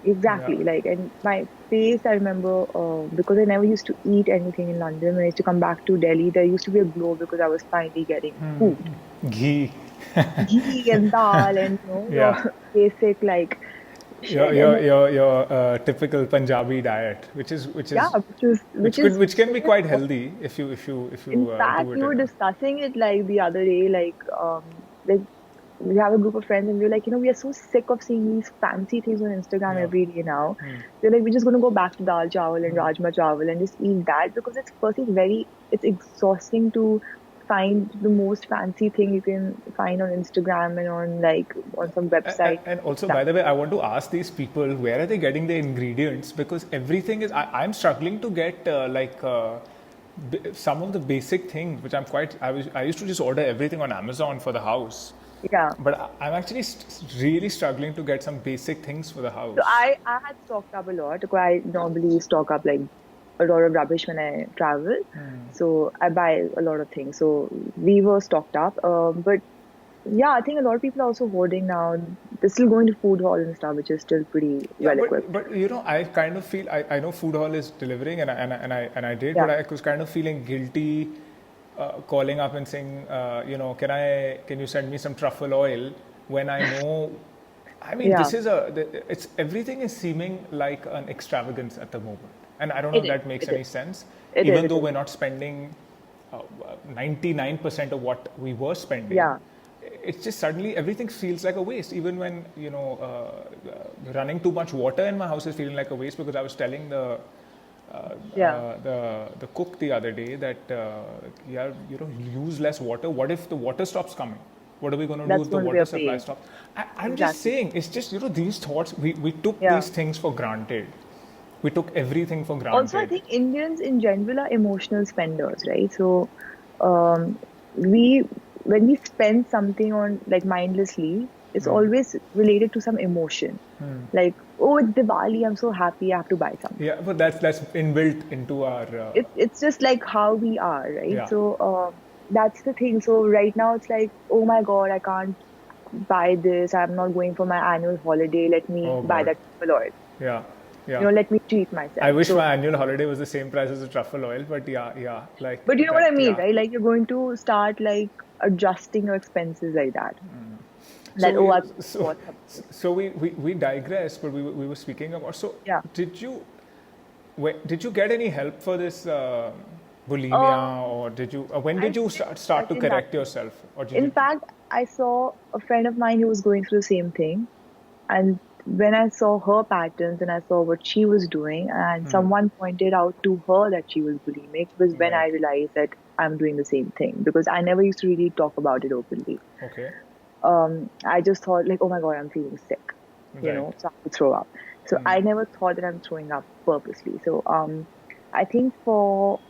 Yeah. Exactly. Like, and my face, I remember, because I never used to eat anything in London. When I used to come back to Delhi, there used to be a glow because I was finally getting food. Ghee. Ghee and dal and, Yeah. your basic like Your shit. And your then, your your typical Punjabi diet, which is which yeah, is which is which can so be quite healthy if you in do fact, it we were in a discussing it like the other day, like we have a group of friends and we're like, we are so sick of seeing these fancy things on Instagram yeah. every day now. We're like, we're just gonna go back to dal chawal and rajma chawal and just eat that because it's firstly it's exhausting to find the most fancy thing you can find on Instagram and on some website. And also, That by the way, I want to ask these people where are they getting the ingredients, because everything is. I'm struggling to get some of the basic things, which I used to just order everything on Amazon for the house, yeah. but I'm actually really struggling to get some basic things for the So house. I had stocked up a lot because I normally stock up like a lot of rubbish when I travel. So I buy a lot of things. So we were stocked up. But yeah, I think a lot of people are also hoarding now. They're still going to food hall and stuff, which is still pretty Yeah, well equipped. but I kind of feel I know Food Hall is delivering, and I did, but Yeah, I was kind of feeling guilty calling up and saying, can you send me some truffle oil when I know. I mean, yeah, this is it's everything is seeming like an extravagance at the moment, and I don't know it if is. that makes It is. any sense. It is. Even It though is. we're not spending 99% of what we were spending, Yeah, it's just suddenly everything feels like a waste. Even when running too much water in my house is feeling like a waste, because I was telling yeah. the cook the other day that use less water. What if the water stops coming? What are we going to do That's if the going to be water a supply pain. stops? I'm just Exactly. saying, it's just these thoughts, we took Yeah. these things for granted. We took everything for Also, I granted. think Indians in general are emotional spenders, right? So, um, we when we spend something on like mindlessly, it's always related to some emotion. Like, oh, it's Diwali, I'm so happy, I have to buy something. Yeah, but that's inbuilt into our It's just like how we are, right? yeah. So, that's the thing. So right now it's like, oh my God, I can't buy this. I'm not going for my annual holiday. Let me Oh buy God. that truffle oil. Yeah, yeah. Let me treat I myself. wish So my annual holiday was the same price as the truffle oil, but yeah, but you like know what I that, mean, yeah. right? Like you're going to start like adjusting your expenses like that. So That, oh, we I so bought something. so we digress, but we were speaking about. So Yeah. did you get any help for this? bulimia, or did you? When I did you didn't, I start to didn't correct actually. yourself, or did In you? fact, I saw a friend of mine who was going through the same thing. And when I saw her patterns and I saw what she was doing, and someone pointed out to her that she was bulimic, was when I Right. realized that I'm doing the same thing because I never used to really talk about it openly. Okay. I just thought like, oh my God, I'm feeling sick, Right. so I have to throw up. So I never thought that I'm throwing up purposely. So I think for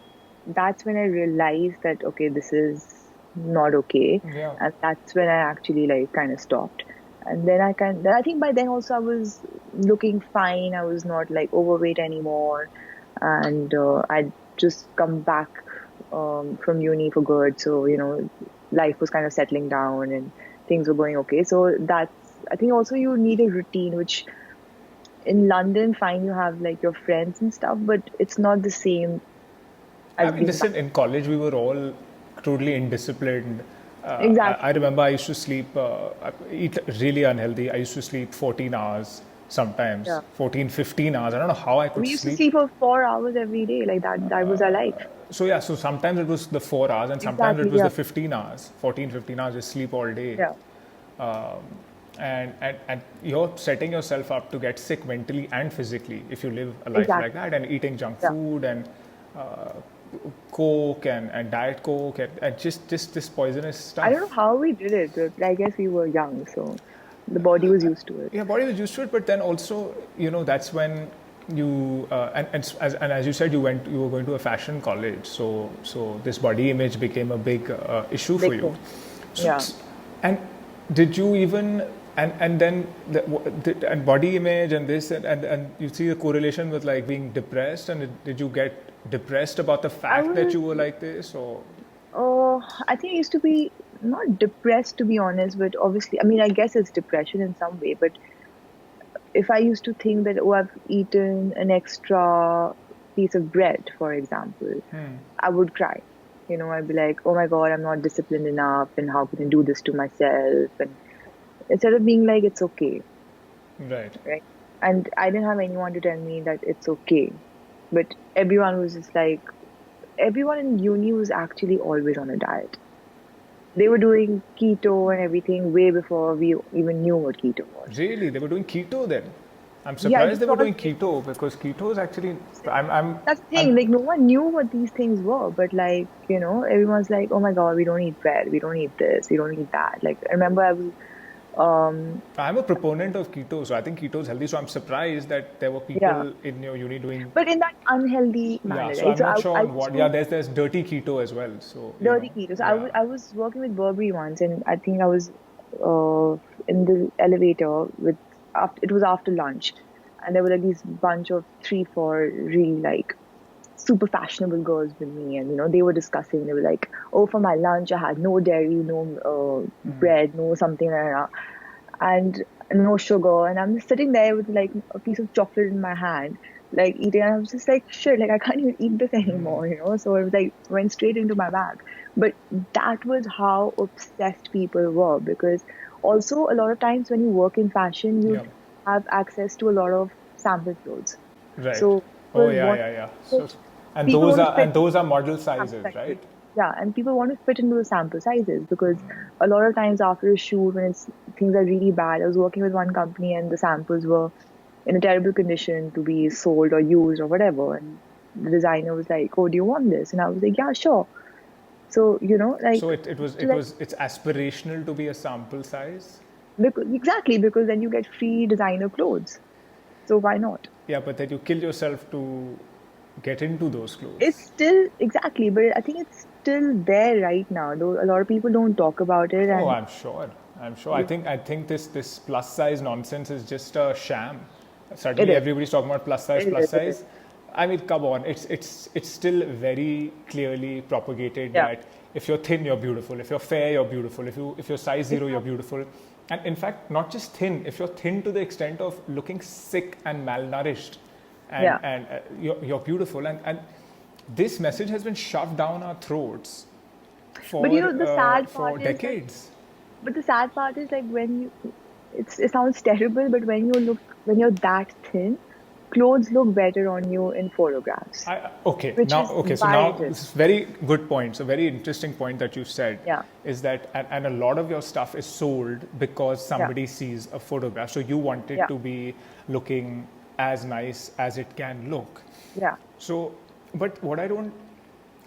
that's when I realized that okay, this is not okay, Yeah. and that's when I actually like kind of stopped. And then I think by then also I was looking fine. I was not like overweight anymore, and I'd just come back from uni for good. So life was kind of settling down and things were going okay. So that's I think also you need a routine, which in London, fine, you have like your friends and stuff, but it's not the same I as mean, being back. listen, in college we were all totally indisciplined. I Exactly. remember I used to sleep, eat really unhealthy. I used to sleep 14 hours sometimes, Yeah. 14, 15 hours. I don't know how I could We used to sleep. sleep for 4 hours every day. Like that was our life. So yeah, so sometimes it was the 4 hours and sometimes it Exactly. was Yeah. the 15 hours, 14, 15 hours, just sleep all day. Yeah. And you're setting yourself up to get sick mentally and physically if you live a life like Exactly. that, and eating junk Yeah. food and uh, coke and diet coke and just this poisonous I don't know stuff. how we did it, but I guess we were young, so the body was used to it. Yeah, body was used to it, but then also that's when you and as you said, you were going to a fashion college, so this body image became a big issue for Big you. thing. So, Yeah. and did you even and then and body image and this and you see the correlation with like being depressed, and did you get depressed about the I fact that was, you were like this, or? I think I used to be not depressed to be honest, but obviously, I mean, I guess it's depression in some way, but if I used to think that, oh, I've eaten an extra piece of bread, for example, I would cry. I'd be like, oh my God, I'm not disciplined enough, and how can I do this to myself? And instead of being like, it's okay, Right. right? And I didn't have anyone to tell me that it's okay. But everyone was just like, everyone in uni was actually always on a diet. They were doing keto and everything way before we even knew what keto was. Really, they were doing keto then? I'm Yeah, it surprised was they were all doing keto, because keto is actually. that's the I'm thing. Like no one knew what these things were, but like everyone's like, "Oh my God, we don't eat bread. We don't eat this. We don't eat that." Like I remember, I was um I'm a proponent of keto, so I think keto is healthy. So I'm surprised that there were yeah, people in your uni doing. but in that unhealthy Yeah, manner, so right? I'm So not sure I on used what. Yeah, to there's dirty keto as well. So dirty keto. So yeah. I was working with Burberry once, and I think I was uh in the elevator with after it was after lunch, and there were like these bunch of 3, 4 really like super fashionable girls with me, and they were discussing. They were like, "Oh, for my lunch, I had no dairy, no bread, no something like that, and no sugar." And I'm just sitting there with like a piece of chocolate in my hand, like eating. And I was just like, "Shit, like I can't even eat this anymore." So it was like went straight into my bag. But that was how obsessed people were, because also a lot of times when you work in fashion, Yeah. you'd have access to a lot of sample clothes. Right. So Oh people yeah, want yeah, yeah. to So and people those want to are fit and those are model sample sizes, sizes. right? Yeah, and people want to fit into the sample sizes because a lot of times after a shoot, when things are really bad, I was working with one company and the samples were in a terrible condition to be sold or used or whatever. And the designer was like, "Oh, do you want this?" And I was like, "Yeah, sure." So like So it was to it like was it's aspirational to be a sample size. exactly because then you get free designer clothes. So why not? Yeah, but then you kill yourself to get into those It's clothes. still exactly, but I think it's still there right now. Though a lot of people don't talk about it, Oh, and I'm sure. I'm sure. I yeah, think I think this plus size nonsense is just a sham. it Suddenly is. everybody's talking about plus size, It plus is. It is. size. I mean, come on. It's still very clearly propagated Yeah. that if you're thin, you're beautiful. If you're fair, you're beautiful. If you're size zero, you're Exactly. beautiful. And in fact, not just thin. If you're thin to the extent of looking sick and malnourished, Yeah. and you're beautiful. And this message has been shoved down our throats But the sad for part is like, decades. but the sad part is like when it sounds terrible, but when you're that thin, clothes look better on you in photographs, which is So why now it is. this is very good point. So very interesting point that you said Yeah. is that, and a lot of your stuff is sold because somebody sees a photograph. So you want it Yeah. to be looking as nice as it can look. Yeah. So, but what I don't,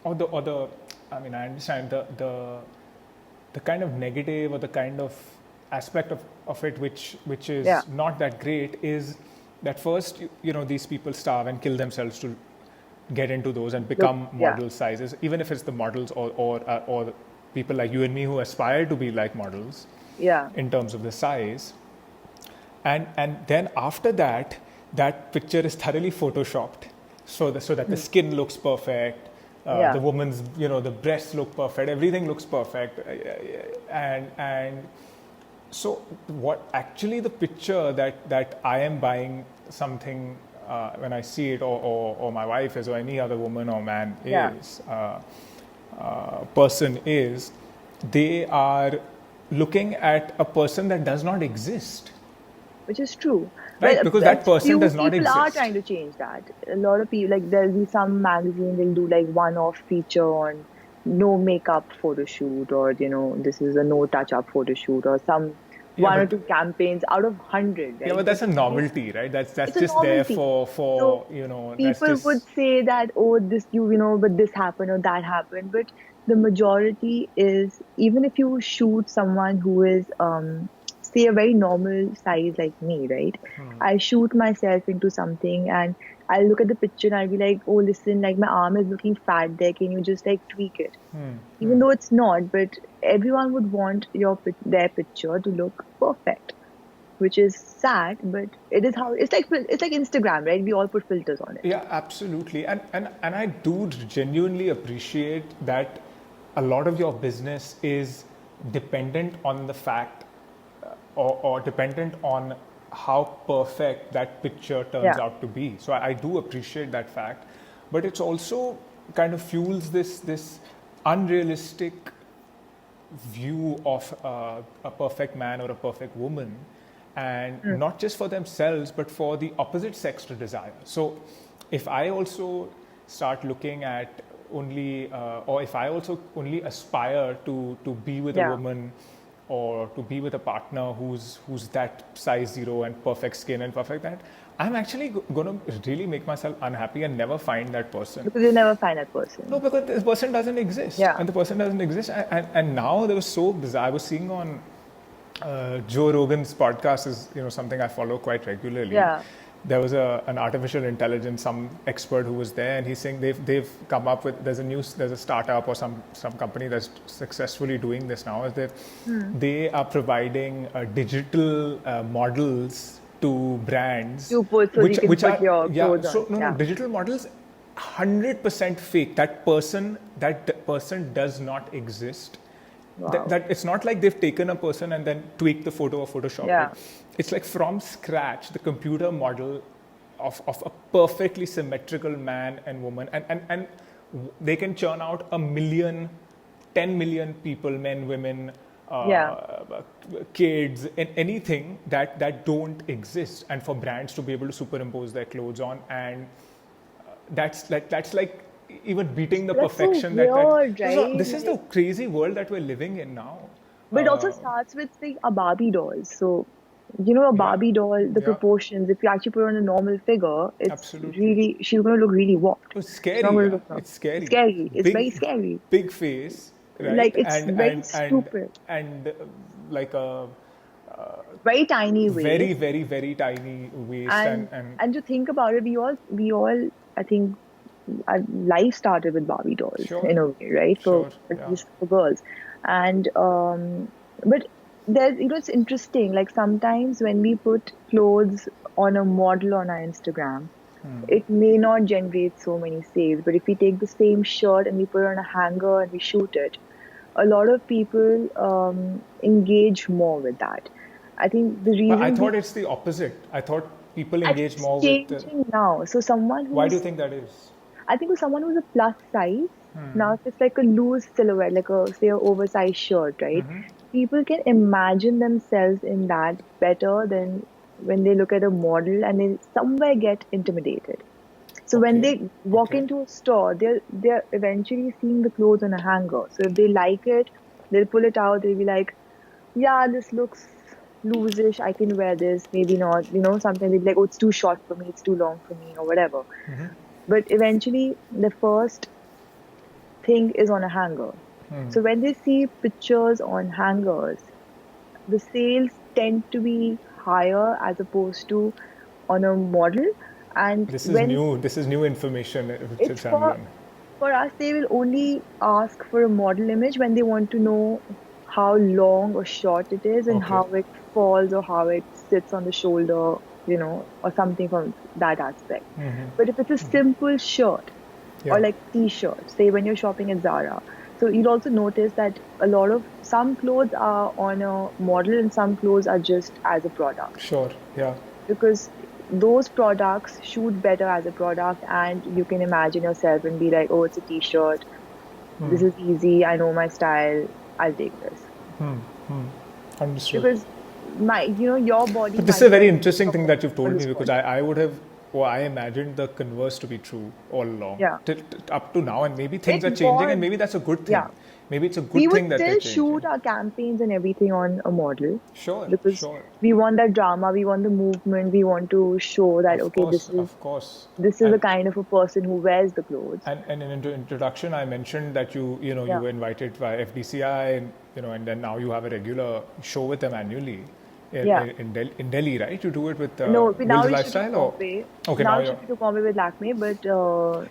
I mean, I understand the kind of negative or the kind of aspect of it which is Yeah. not that great is that first, these people starve and kill themselves to get into those and become Yeah. model sizes, even if it's the models or people like you and me who aspire to be like models Yeah. in terms of the size. And then after that, that picture is thoroughly photoshopped so that the skin looks perfect, Yeah. the woman's, the breasts look perfect, everything looks perfect, and so what actually the picture that I am buying something when I see it, or my wife is, or any other woman or man Yeah. is, person is, they are looking at a person that does not exist. Which is true. Right, Well, because that person few does not people are exist. trying to change that. A lot of people, like there'll be some magazine will do like one-off feature on no makeup photo shoot, or this is a no touch-up photo shoot, or some Yeah, one or but two campaigns out of 100, yeah, right? but that's a novelty, right? That's It's a just there novelty. So for that's people would just say that, oh, this but this happened or that happened. But the majority is, even if you shoot someone who is say a very normal size like me, right? I shoot myself into something and I'll look at the picture and I'll be like, oh, listen, like my arm is looking fat there. Can you just like tweak it? Even though it's not, but everyone would want their picture to look perfect, which is sad, but it is how it's like Instagram, right? We all put filters on it. Yeah, absolutely. And I do genuinely appreciate that a lot of your business is dependent on the fact or dependent on how perfect that picture turns Yeah. out to be. So I do appreciate that fact, but it's also kind of fuels this unrealistic view of a perfect man or a perfect woman, and not just for themselves but for the opposite sex to desire. So if I also start looking at only or if I also only aspire to be with a Yeah. woman or to be with a partner who's that size zero and perfect skin and perfect that, I'm actually going to really make myself unhappy and never find that person. Because you never find that person. No, because the person doesn't exist. Yeah. And the person doesn't exist. And now there was so bizarre. I was seeing on Joe Rogan's podcast, is something I follow quite regularly. Yeah. There was an artificial intelligence, some expert who was there, and he's saying they've come up with, there's a startup or some company that's successfully doing this now. Is that they are providing digital models to brands, You put so you can put are your clothes on. so no Yeah. digital models 100% fake. That person does not exist. Wow. That it's not like they've taken a person and then tweaked the photo or photoshopped Yeah. it. It's like from scratch, the computer model of a perfectly symmetrical man and woman, and they can churn out 1 million, 10 million people, men, women, kids, and anything that don't exist, and for brands to be able to superimpose their clothes on, and that's like even beating the That's so perfection weird, this is right? the crazy world that we're living in now. But it also starts with like a Barbie doll. So, a Barbie doll, the Yeah. proportions, if you actually put her on a normal figure, it's Absolutely. really, she's going to look really warped. It's She's scary. not gonna Yeah. look normal. It's scary. It's scary. It's very scary. Big face, right? Like, it's very stupid. And like a Very tiny waist. very, very, very tiny waist, And to think about it, we all, I think, our life started with Barbie dolls Sure. in a way, right? Sure, At yeah. least for girls. And but there's, it's interesting. Like sometimes when we put clothes on a model on our Instagram, it may not generate so many saves. But if we take the same shirt and we put it on a hanger and we shoot it, a lot of people engage more with that. I think the reason But I thought it's the opposite. I thought people I engage think more it's with. changing now. So someone who's, Why do you think that is? I think with someone who's a plus size, now if it's like a loose silhouette, like say an oversized shirt, right? People can imagine themselves in that better than when they look at a model and they somewhere get intimidated. So when Okay. they walk Okay. into a store, they're eventually seeing the clothes on a hanger. So if they like it, they'll pull it out. They'll be like, "Yeah, this looks loosish. I can wear this. Maybe not." Sometimes they'll be like, "Oh, it's too short for me. It's too long for me," or whatever. But eventually, the first thing is on a hanger. So when they see pictures on hangers, the sales tend to be higher as opposed to on a model. And This is when new. This is new information it's which I'm learning. for us, they will only ask for a model image when they want to know how long or short it is and Okay. how it falls or how it sits on the shoulder, or something from that aspect. But if it's a simple shirt or Yeah. like t-shirt, say when you're shopping at Zara, so you'll also notice that a lot of some clothes are on a model and some clothes are just as a product, Sure. Yeah. because those products shoot better as a product, and you can imagine yourself and be like, oh, it's a t-shirt, this is easy, I know my style, I'll take this. Understood. Because your body But this is a might very not interesting be thing that you've for told me this because body. I would have, or I imagined the converse to be true all along, Yeah, up to now, and maybe it things are changing, and was. maybe that's a good thing. Yeah, Maybe it's a we good would thing that they're still changing. shoot our campaigns and everything on a model, Sure, because sure. we want that drama, we want the movement, we want to show that, okay, this is Of course. this is And the kind of a person who wears the clothes. and in introduction, I mentioned that you Yeah. were invited by FDCI, and and then now you have a regular show with them annually Yeah. in Delhi, right? You do it with No, now Will's we should do Lifestyle, or Bombay. okay, now Now we you're should do Bombay with Lakme, but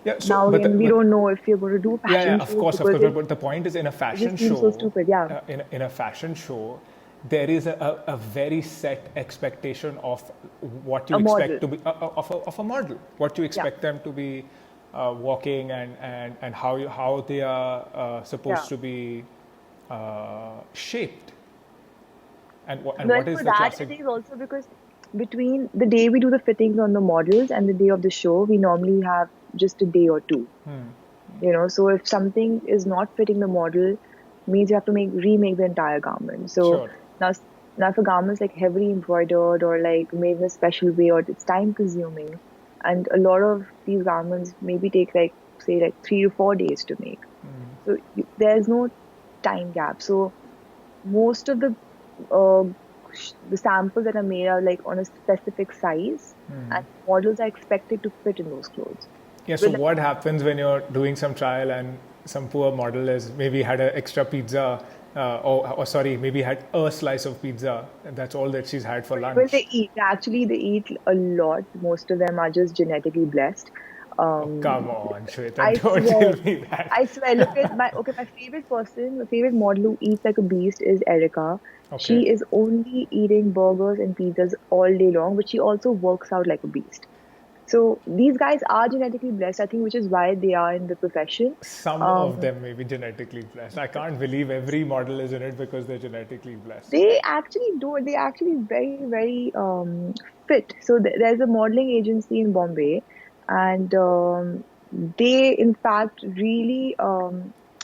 yeah. So, now again, we don't know if we're going to do yeah, fashion of shows course, of because course. But the point is, in a it fashion just seems so show, stupid. Yeah. in a fashion show, there is a very set expectation of what you A expect model. to be of a model, what you Yeah. expect them to be walking, and how they are Yeah. supposed to be shaped, and Well, what is for the that, I classic. think also because between the day we do the fittings on the models and the day of the show, we normally have just a day or two. So if something is not fitting the model, means you have to remake the entire garment. So Sure. now, now if a garment's like heavily embroidered or like made in a special way, or it's time consuming, and a lot of these garments maybe take like say like 3 to 4 days to make. So there's no time gap. So most of uh, the samples that are made are like on a specific size, and models are expected to fit in those clothes. Yeah, so With like, what happens when you're doing some trial and some poor model has maybe had an extra pizza, or sorry, maybe had a slice of pizza, and that's all that she's had for well, lunch? they eat. Actually, they eat a lot. Most of them are just genetically blessed. Oh, Um, come on, Shweta, I don't swear, tell me that. I swear. Look at my favorite person, my favorite model who eats like a beast is Erica. Okay. She is only eating burgers and pizzas all day long, but she also works out like a beast. So these guys are genetically blessed, I think, which is why they are in the profession. Some of Um, them may be genetically blessed. I can't believe every model is in it because they're genetically blessed. they actually do. They actually very, very fit. So there's a modeling agency in Bombay, and they, in fact, really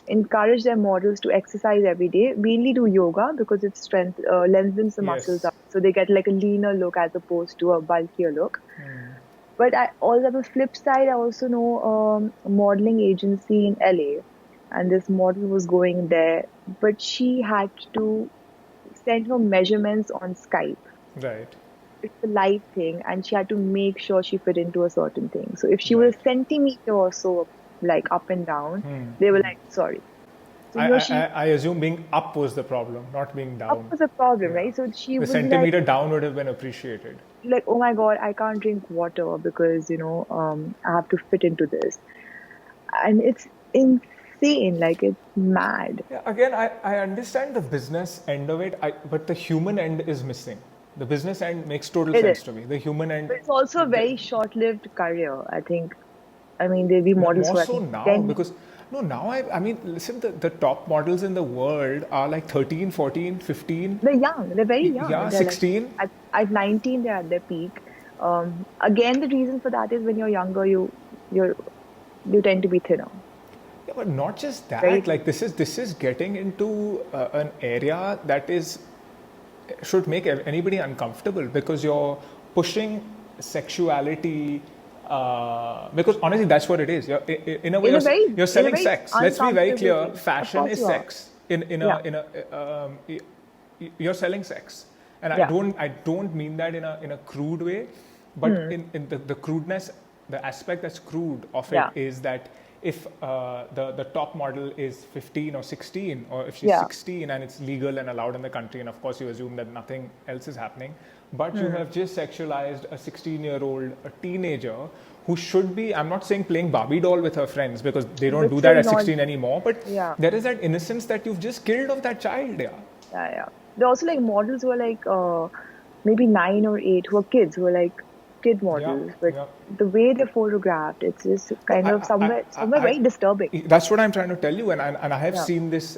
encourage their models to exercise every day. Mainly do yoga because it lengthens the muscles Yes. up, so they get like a leaner look as opposed to a bulkier look. But I also, on the flip side, I also know a modeling agency in LA, and this model was going there, but she had to send her measurements on Skype. Right. It's a live thing, and she had to make sure she fit into a certain thing. So if she was Right. a centimeter or so like up and down, they were like, sorry. So she I assume being up was the problem, not being up down. was a problem, Yeah. right? So she The would be like, centimeter down would have been appreciated. oh my God, I can't drink water because I have to fit into this, and it's insane. Like it's mad. Yeah, again, I understand the business end of it, but the human end is missing. The business end makes total It is, sense to me. The human end, but it's also a very short-lived career. I think. I mean, they'll be models more for I so think now, 10. because no, now I mean, listen, the top models in the world are like 13, 14, 15, They're young. They're very young. yeah, They're like 16. at 19, they're at their peak. Again, the reason for that is when you're younger, you tend to be thinner. Yeah, but not just Very that. Like this is getting into an area that should make anybody uncomfortable because you're pushing sexuality. Because honestly, that's what it is. In a way, you're selling sex. Let's be very clear. Fashion is sex. You're selling sex, and I don't mean that in a crude way, but in the crudeness, the aspect that's crude of it is that if the top model is 15 or 16, or if she's 16 and it's legal and allowed in the country, and of course you assume that nothing else is happening, but you have just sexualized a 16-year-old, a teenager, who should be, I'm not saying playing Barbie doll with her friends, because they don't do that at 16 anymore, but there is that innocence that you've just killed of that child. Yeah. There are also like models who are like maybe 9 or 8, who are kids, who are like kid models, but the way they're photographed, it's just kind of somewhere very disturbing. That's what I'm trying to tell you, and I have seen this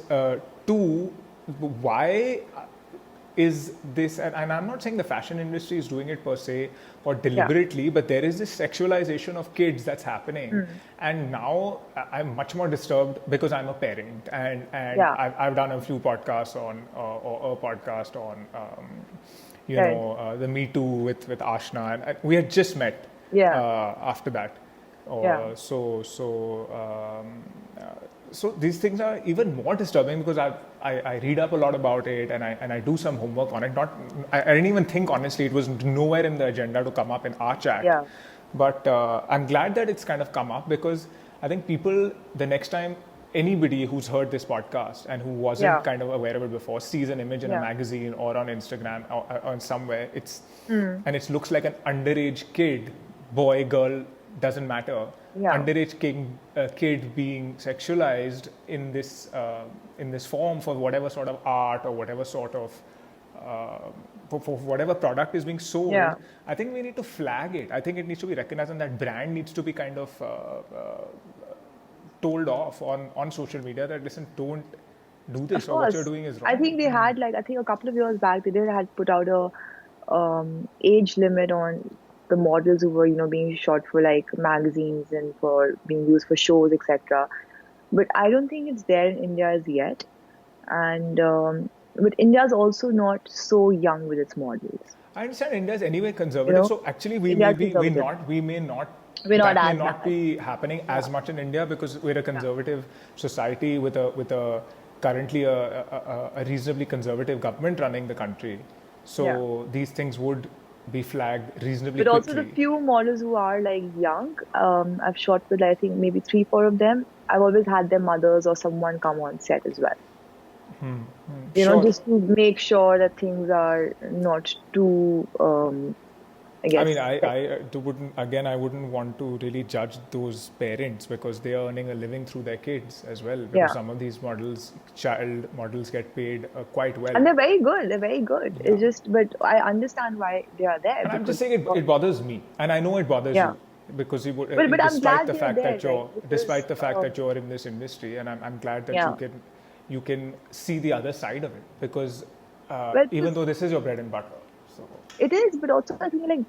too. Why is this, and I'm not saying the fashion industry is doing it per se or deliberately, but there is this sexualization of kids that's happening. And now I'm much more disturbed because I'm a parent, and I've done a few podcasts on, or a podcast on, the Me Too with Ashna, and we had just met after that. So these things are even more disturbing because I read up a lot about it, and I do some homework on it. I didn't even think, honestly, it was nowhere in the agenda to come up in our chat. But I'm glad that it's kind of come up, because I think people, the next time anybody who's heard this podcast and who wasn't kind of aware of it before sees an image in a magazine or on Instagram or on somewhere, and it looks like an underage kid, boy, girl, doesn't matter. Underage kid being sexualized in this form for whatever sort of art or whatever sort of for whatever product is being sold. I think we need to flag it. I think it needs to be recognized, and that brand needs to be kind of told off on social media that, listen, don't do this, or what you're doing is wrong. I think they had a couple of years back, they had put out a age limit on the models who were, being shot for like magazines and for being used for shows, etc. But I don't think it's there in India as yet. And but India is also not so young with its models. I understand India is anyway conservative, so actually we may not be happening as much in India, because we're a conservative society with a currently a reasonably conservative government running the country. So these things would be flagged reasonably quickly. But also the few models who are like young, I've shot with I think maybe 3-4 of them. I've always had their mothers or someone come on set as well. Just to make sure that things are not too, I guess. I wouldn't want to really judge those parents, because they are earning a living through their kids as well. Because some of these child models get paid quite well. And they're very good. It's just, but I understand why they are there. And I'm just saying it bothers me. And I know it bothers you. Because despite the fact that you're in this industry, and I'm glad that you can see the other side of it, because even though this is your bread and butter. So. It is, but also I think like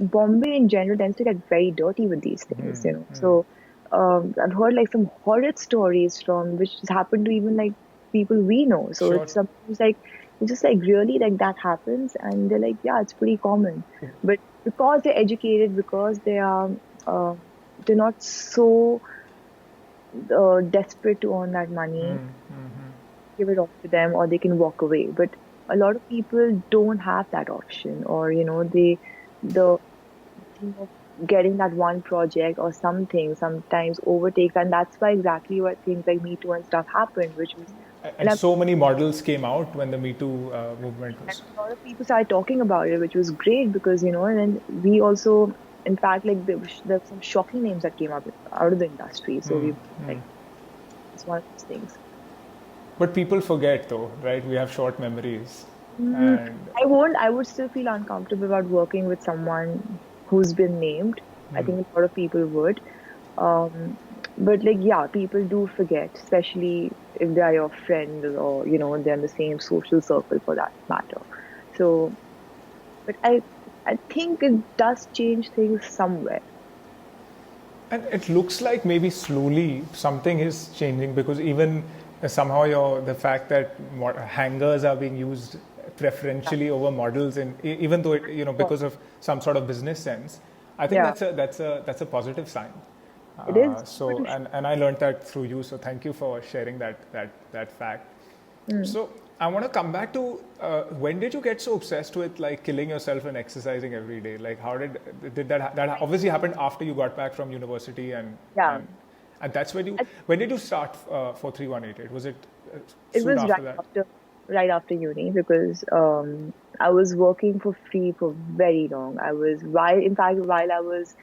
Bombay in general tends to get very dirty with these things, So I've heard like some horrid stories which has happened to even like people we know. So it's sometimes like it's just like really like that happens, and they're like, it's pretty common. But because they're educated, because they are they're not so desperate to earn that money, give it off to them, or they can walk away. But a lot of people don't have that option, or the thing of getting that one project or something sometimes overtakes, and that's why exactly what things like Me Too and stuff happened, which was. And so many models came out when the Me Too movement was. And a lot of people started talking about it, which was great, because and then we also, in fact, like there's some shocking names that came up out of the industry. So we like it's one of those things. But people forget, though, right? We have short memories. And I would still feel uncomfortable about working with someone who's been named. I think a lot of people would. But people do forget, especially if they are your friends, or they're in the same social circle for that matter. So, but I think it does change things somewhere. And it looks like maybe slowly something is changing, because even somehow the fact that hangers are being used preferentially over models, even though because of some sort of business sense. I think Yeah. that's a positive sign. It is. So and I learned that through you. So thank you for sharing that fact. So I want to come back to when did you get so obsessed with like killing yourself and exercising every day? Like how did that obviously happened after you got back from university Yeah. and that's when did you start 4318? Was it It soon was after that? right after uni because I was working for free for very long. While I was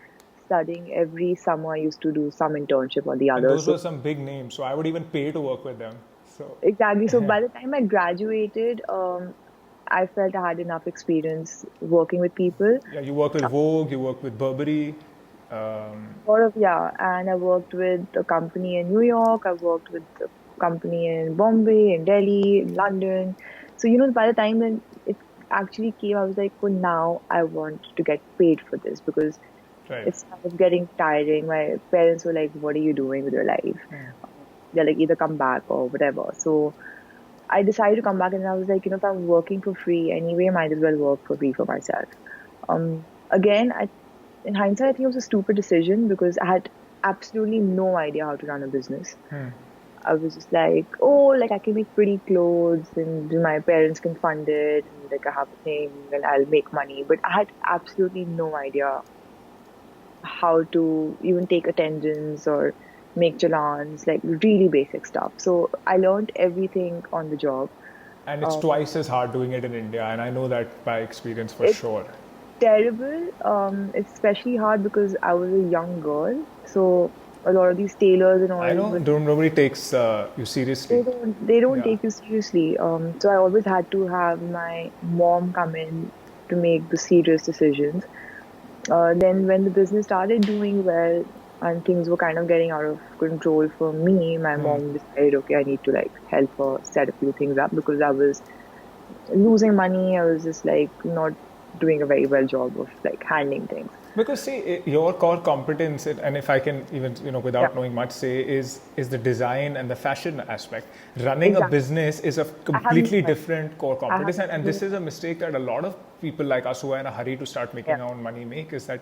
studying every summer, I used to do some internship or the And other. those So were some big names, so I would even pay to work with them. So exactly. So by the time I graduated, I felt I had enough experience working with people. yeah, you worked with Vogue, you worked with Burberry. Um, Sort of, yeah. And I worked with a company in New York. I worked with a company in Bombay, in Delhi, in London. So, by the time when it actually came, I was like, well, now I want to get paid for this because right. it started getting tiring. My parents were like, what are you doing with your life? They're like, either come back or whatever. So I decided to come back and I was like, if I'm working for free anyway, I might as well work for free for myself. Again, in hindsight, I think it was a stupid decision because I had absolutely no idea how to run a business. I was just like, oh, like I can make pretty clothes and my parents can fund it and like I have a thing and I'll make money. But I had absolutely no idea how to even take attendance or make challans, like really basic stuff. So I learned everything on the job. And it's twice as hard doing it in India, and I know that by experience for It's sure. terrible. It's especially hard because I was a young girl. So a lot of these tailors and I all know nobody takes you seriously. they don't Yeah. take you seriously. So I always had to have my mom come in to make the serious decisions. Then when the business started doing well and things were kind of getting out of control for me, my mom decided, okay, I need to like help her set a few things up because I was losing money. I was just like not doing a very well job of like handling things. Because see, your core competence, and if I can even Yeah, without knowing much, say is the design and the fashion aspect. Running a exactly. business is a I have no completely idea. different core I have competence, and no this is a mistake that a lot of people like us who are in a hurry to start making yeah, our own money make is that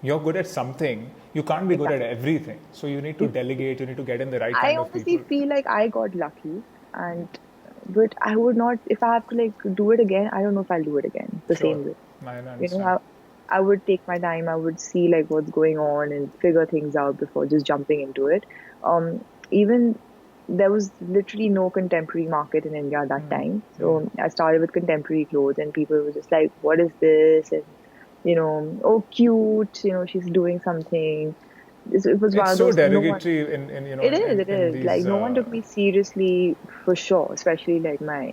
you're good at something, you can't be good at exactly. everything. So you need to delegate, you need to get in the right I kind of honestly people. feel like I got lucky, and but I would not if I have to like do it again. I don't know if I'll do it again the Sure, same way. I You know, understand. I would take my time. I would see like what's going on and figure things out before just jumping into it. Even there was literally no contemporary market in India at that time. So I started with contemporary clothes, and people were just like, "What is this?" And oh, cute. She's doing something. It was one It's of so those no one. derogatory in It is. It in is like these. no one took me seriously for sure. Especially like my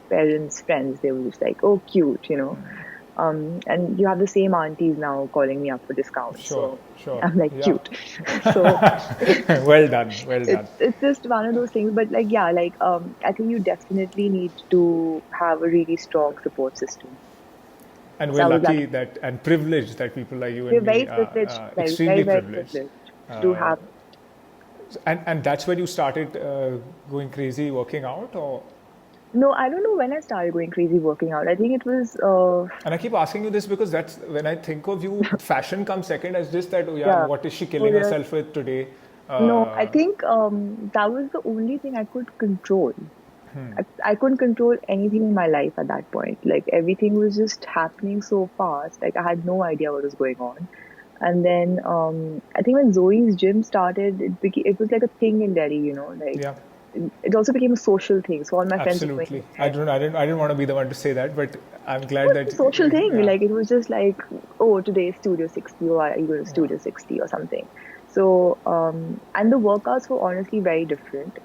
parents' friends. They were just like, "Oh, cute." And you have the same aunties now calling me up for discounts. Sure, So sure, I'm like, yeah. cute. So Well done, well done. it's just one of those things. But like, yeah, like I think you definitely need to have a really strong support system. And So we're I was lucky lucky. that and privileged that people like you We're and me very are privileged, like very, extremely very privileged. privileged to have. And that's when you started going crazy working out, or No, I don't know when I started going crazy working out. I think it was, and I keep asking you this because that's when I think of you, fashion comes second as just that. Oh yeah, yeah. what is she Oh, killing yeah. herself with today? No, I Uh, think that was the only thing I could control. I couldn't control anything in my life at that point. Like everything was just happening so fast. Like I had no idea what was going on. And then I think when Zoe's gym started, it was like a thing in Delhi. Like yeah, it also became a social thing. So all my friends were going absolutely. there. I didn't want to be the one to say that, but I'm glad It that was a social thing. yeah, Like it was just like, oh, today is Studio 60, or are you going to yeah, Studio 60 or something? So, and the workouts were honestly very different.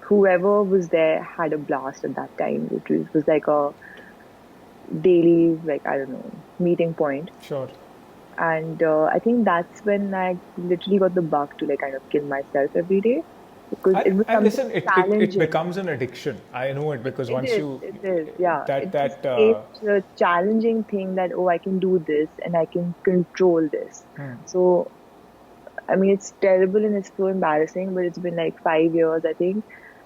Whoever was there had a blast at that time, which was like a daily, like, I don't know, meeting point. sure. And I think that's when I literally got the bug to like kind of kill myself every day because it was And something listen, it challenging. becomes an addiction. I know it because It once is, you it is, yeah. that It just that became a challenging thing that, oh, I can do this and I can control this. So, I mean, it's terrible and it's so embarrassing, but it's been like 5 years, I think.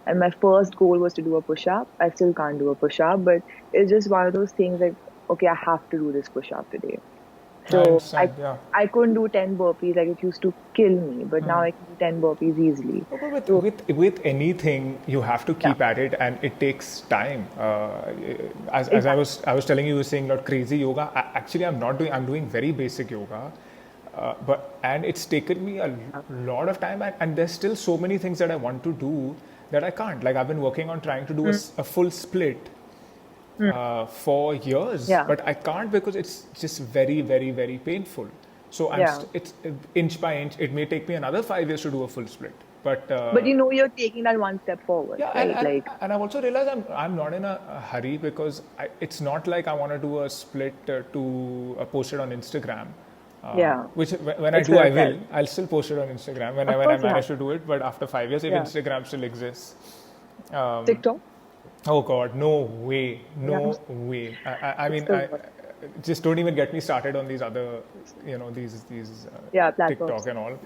And my first goal was to do a push-up. I still can't do a push-up, but it's just one of those things like, okay, I have to do this push-up today. I So understand. Yeah. I couldn't do 10 burpees, like it used to kill me, but now I can do 10 burpees easily. No, but So with anything, you have to keep yeah, at it, and it takes time. As exactly. I was telling you, you were saying not crazy yoga. Actually, I'm not doing. I'm doing very basic yoga, and it's taken me a lot of time, and there's still so many things that I want to do that I can't. Like I've been working on trying to do Mm, a full split mm, for years, yeah, but I can't because it's just very, very, very painful. So yeah. it's inch by inch. It may take me another 5 years to do a full split, but But you're taking that one step forward, yeah, right? Like, and I've also realized I'm not in a hurry because it's not like I want to do a split to post it on Instagram. yeah, Which when I it's do, gonna I sell. will. I'll still post it on Instagram Of when I course you manage have. to do it. But after 5 years, if Yeah. Instagram still exists, um, TikTok? oh God, no way, Yeah, no way. I it's mean, still I good. just don't even get me started on these other, these Yeah, TikTok platforms. and all.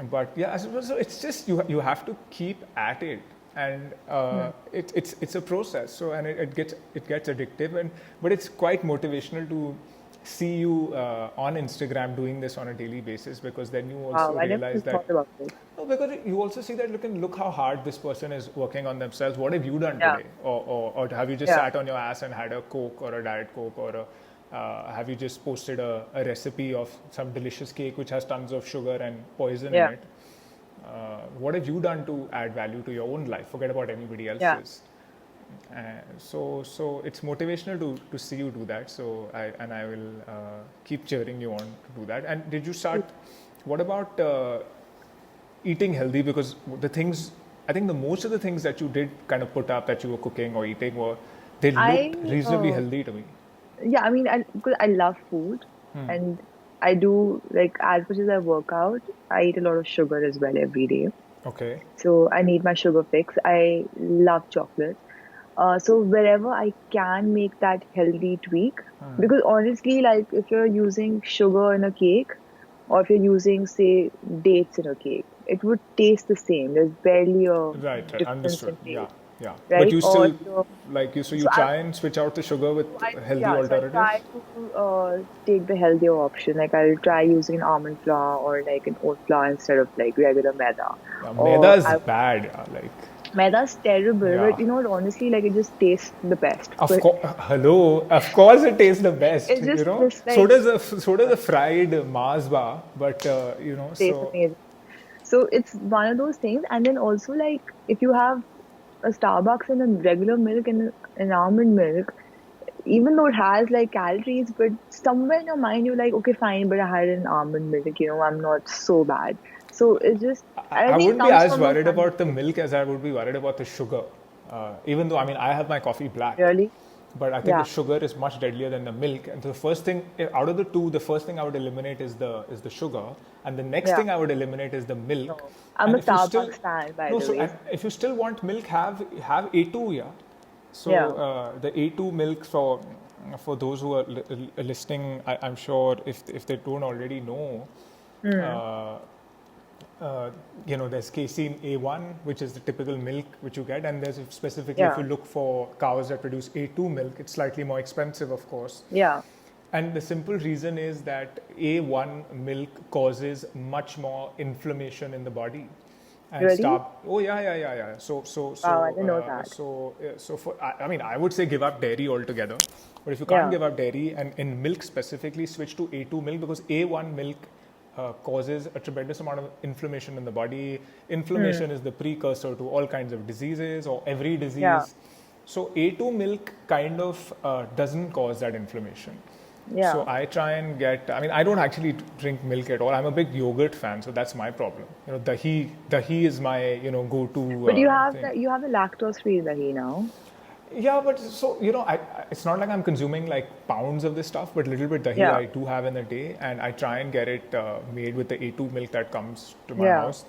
But yeah, so it's just you have to keep at it, and Mm. it's a process. So and it gets addictive, and but it's quite motivational to see you on Instagram doing this on a daily basis because then you Wow, also I never realize even that thought about this. no, because you also see that look how hard this person is working on themselves. What have you done Yeah, today? Or have you just yeah, sat on your ass and had a Coke or a Diet Coke have you just posted a recipe of some delicious cake which has tons of sugar and poison in yeah, it? What have you done to add value to your own life? Forget about anybody yeah. else's. So it's motivational to see you do that. So I will keep cheering you on to do that. And did you start? What about eating healthy? Because the things I think the most of the things that you did kind of put up that you were cooking or eating were they looked I reasonably healthy to me. Yeah, I mean, because I love food, and I do like as much as I work out, I eat a lot of sugar as well every day. Okay. So I need my sugar fix. I love chocolate. So wherever I can make that healthy tweak, because honestly, like if you're using sugar in a cake, or if you're using, say, dates in a cake, it would taste the same. There's barely a Right, right. difference Understood. in Yeah, taste, yeah. But right? you Or still like you so you so I try and switch out the sugar with healthy so I alternatives. try to take the healthier option. Like I'll try using an almond flour or like an oat flour instead of like regular maida. Maida Or is bad. Like maida's terrible, yeah. but what? Honestly, like it just tastes the best. Of But course, hello. Of course, it tastes the best. it You just know, tastes like so does a fried Mars bar. But tastes so amazing. So it's one of those things. And then also like if you have a Starbucks and a regular milk and an almond milk, even though it has like calories, but somewhere in your mind you're like, okay, fine, but I had an almond milk, I'm not so bad. So it's just, and I I think it wouldn't be comes as from a worried about the family. milk as I would be worried about the sugar. Even though I mean I have my coffee black, Really? but I think the Yeah, sugar is much deadlier than the milk. And the first thing out of the two, the first thing I would eliminate is the sugar, and the next yeah. thing I would eliminate is the milk. No. I'm And a if you still Starbucks fan, by no, the so way. and if you still want milk, have A2, yeah. So Yeah. the A2 milk for those who are listening, I'm sure if they don't already know, Mm. uh, there's casein A1, which is the typical milk which you get, and there's specifically if Yeah. you look for cows that produce A2 milk, it's slightly more expensive, of course. Yeah. And the simple reason is that A1 milk causes much more inflammation in the body. And Really? oh yeah. Wow, I didn't know that. So for I mean I would say give up dairy altogether, but if you can't Yeah. give up dairy and in milk specifically switch to A2 milk because A1 milk causes a tremendous amount of inflammation in the body. Inflammation Mm. is the precursor to all kinds of diseases or every Yeah. disease. So A2 milk kind of doesn't cause that inflammation. So Yeah. I try and I mean, I don't actually drink milk at all. I'm a big yogurt fan, so that's my problem. Dahi is my, go-to But thing. you have the lactose-free dahi now. Yeah, but so, it's not like I'm consuming like pounds of this stuff, but little bit dahi Yeah. I do have in a day, and I try and get it made with the A2 milk that comes to my Yeah. house.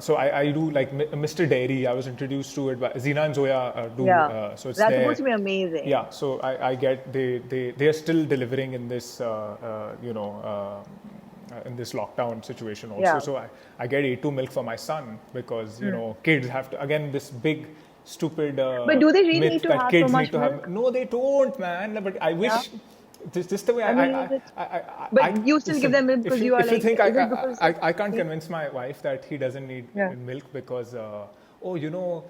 So I do like Mr. Dairy. I was introduced to it by Zina and Zoya do. Yeah. So it's That's there. supposed to be amazing. Yeah, so I get they are still delivering in this in this lockdown situation also. Yeah. So I get A2 milk for my son because kids have to, again, this big stupid But do they really myth need to that have kids so need much to milk? have. No, they don't, man. But I wish. This is the way I mean, but you still give them milk because you are if you think is it because I can't convince my wife that he doesn't need milk because 100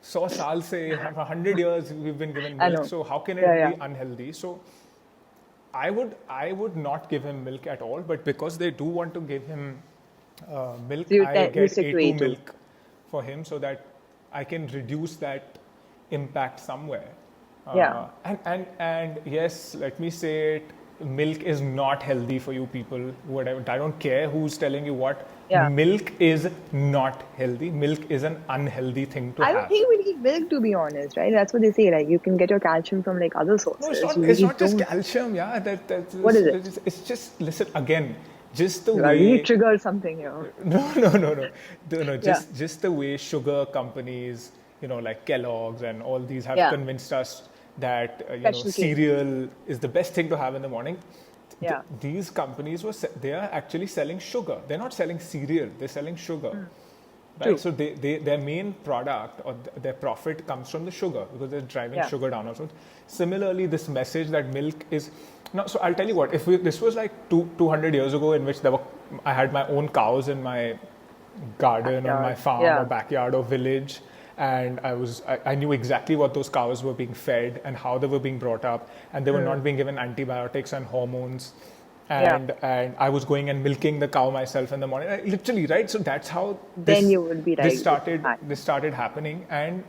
साल से 100 years we've been given I milk, know. so how can it Yeah, be yeah. unhealthy? So I would not give him milk at all, but because they do want to give him milk, So you I get stick to A2 A2. milk for him so that I can reduce that impact somewhere. Yeah. And yes, let me say it, milk is not healthy for you people. Whatever, I don't care who's telling you what. Yeah. Milk is not healthy. Milk is an unhealthy thing to I have. don't think we need milk, to be honest, right? That's what they say. Like, you can get your calcium from like other sources. No, it's not. You It's really not just don't. calcium. Yeah, What is it? It's just, listen again. Just the I way. really triggered something here. No. Just the way sugar companies, like Kellogg's and all these have Yeah. convinced us that Special K. cereal is the best thing to have in the morning. Yeah. These companies they are actually selling sugar. They're not selling cereal. They're selling sugar. Right? True. So their main product or their profit comes from the sugar because they're driving Yeah. sugar down. So similarly, this message that milk is no. So I'll tell you what. If this was like 200 years ago, in which I had my own cows in my garden or my Backyard. farm Yeah. or backyard or village, and I knew exactly what those cows were being fed and how they were being brought up, and they were not being given antibiotics and hormones. And I was going and milking the cow myself in the morning, literally, right? So that's how Then you would be right. This started happening, and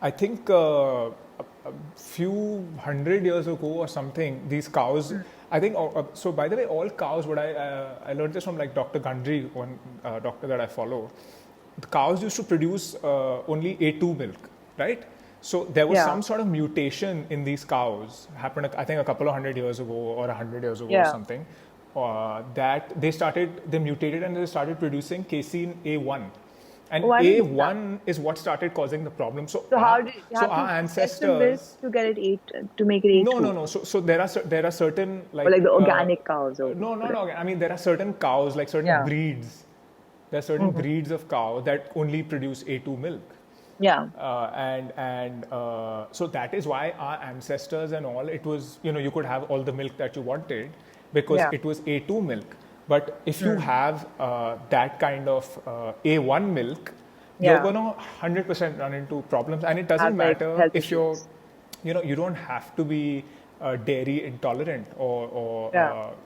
I think a few hundred years ago or something, these cows. I think so. By the way, all cows. What I learned this from like Dr. Gandhi, one doctor that I follow. The cows used to produce only A2 milk, right? So there was some sort of mutation in these cows happened, I think, a couple of hundred years ago or 100 years ago or something. That they mutated and they started producing casein A1, and A1 is what started causing the problem. So how did you have our to ancestors to get it to make it A2? No. So there are certain Or like the organic cows. Or no. I mean, there are certain cows, like certain breeds. There are certain breeds of cow that only produce A2 milk. Yeah. So that is why our ancestors and all, it was, you could have all the milk that you wanted because it was A2 milk. But if you have that kind of A1 milk, you're going to 100% run into problems. And it doesn't matter if you're, you don't have to be dairy intolerant or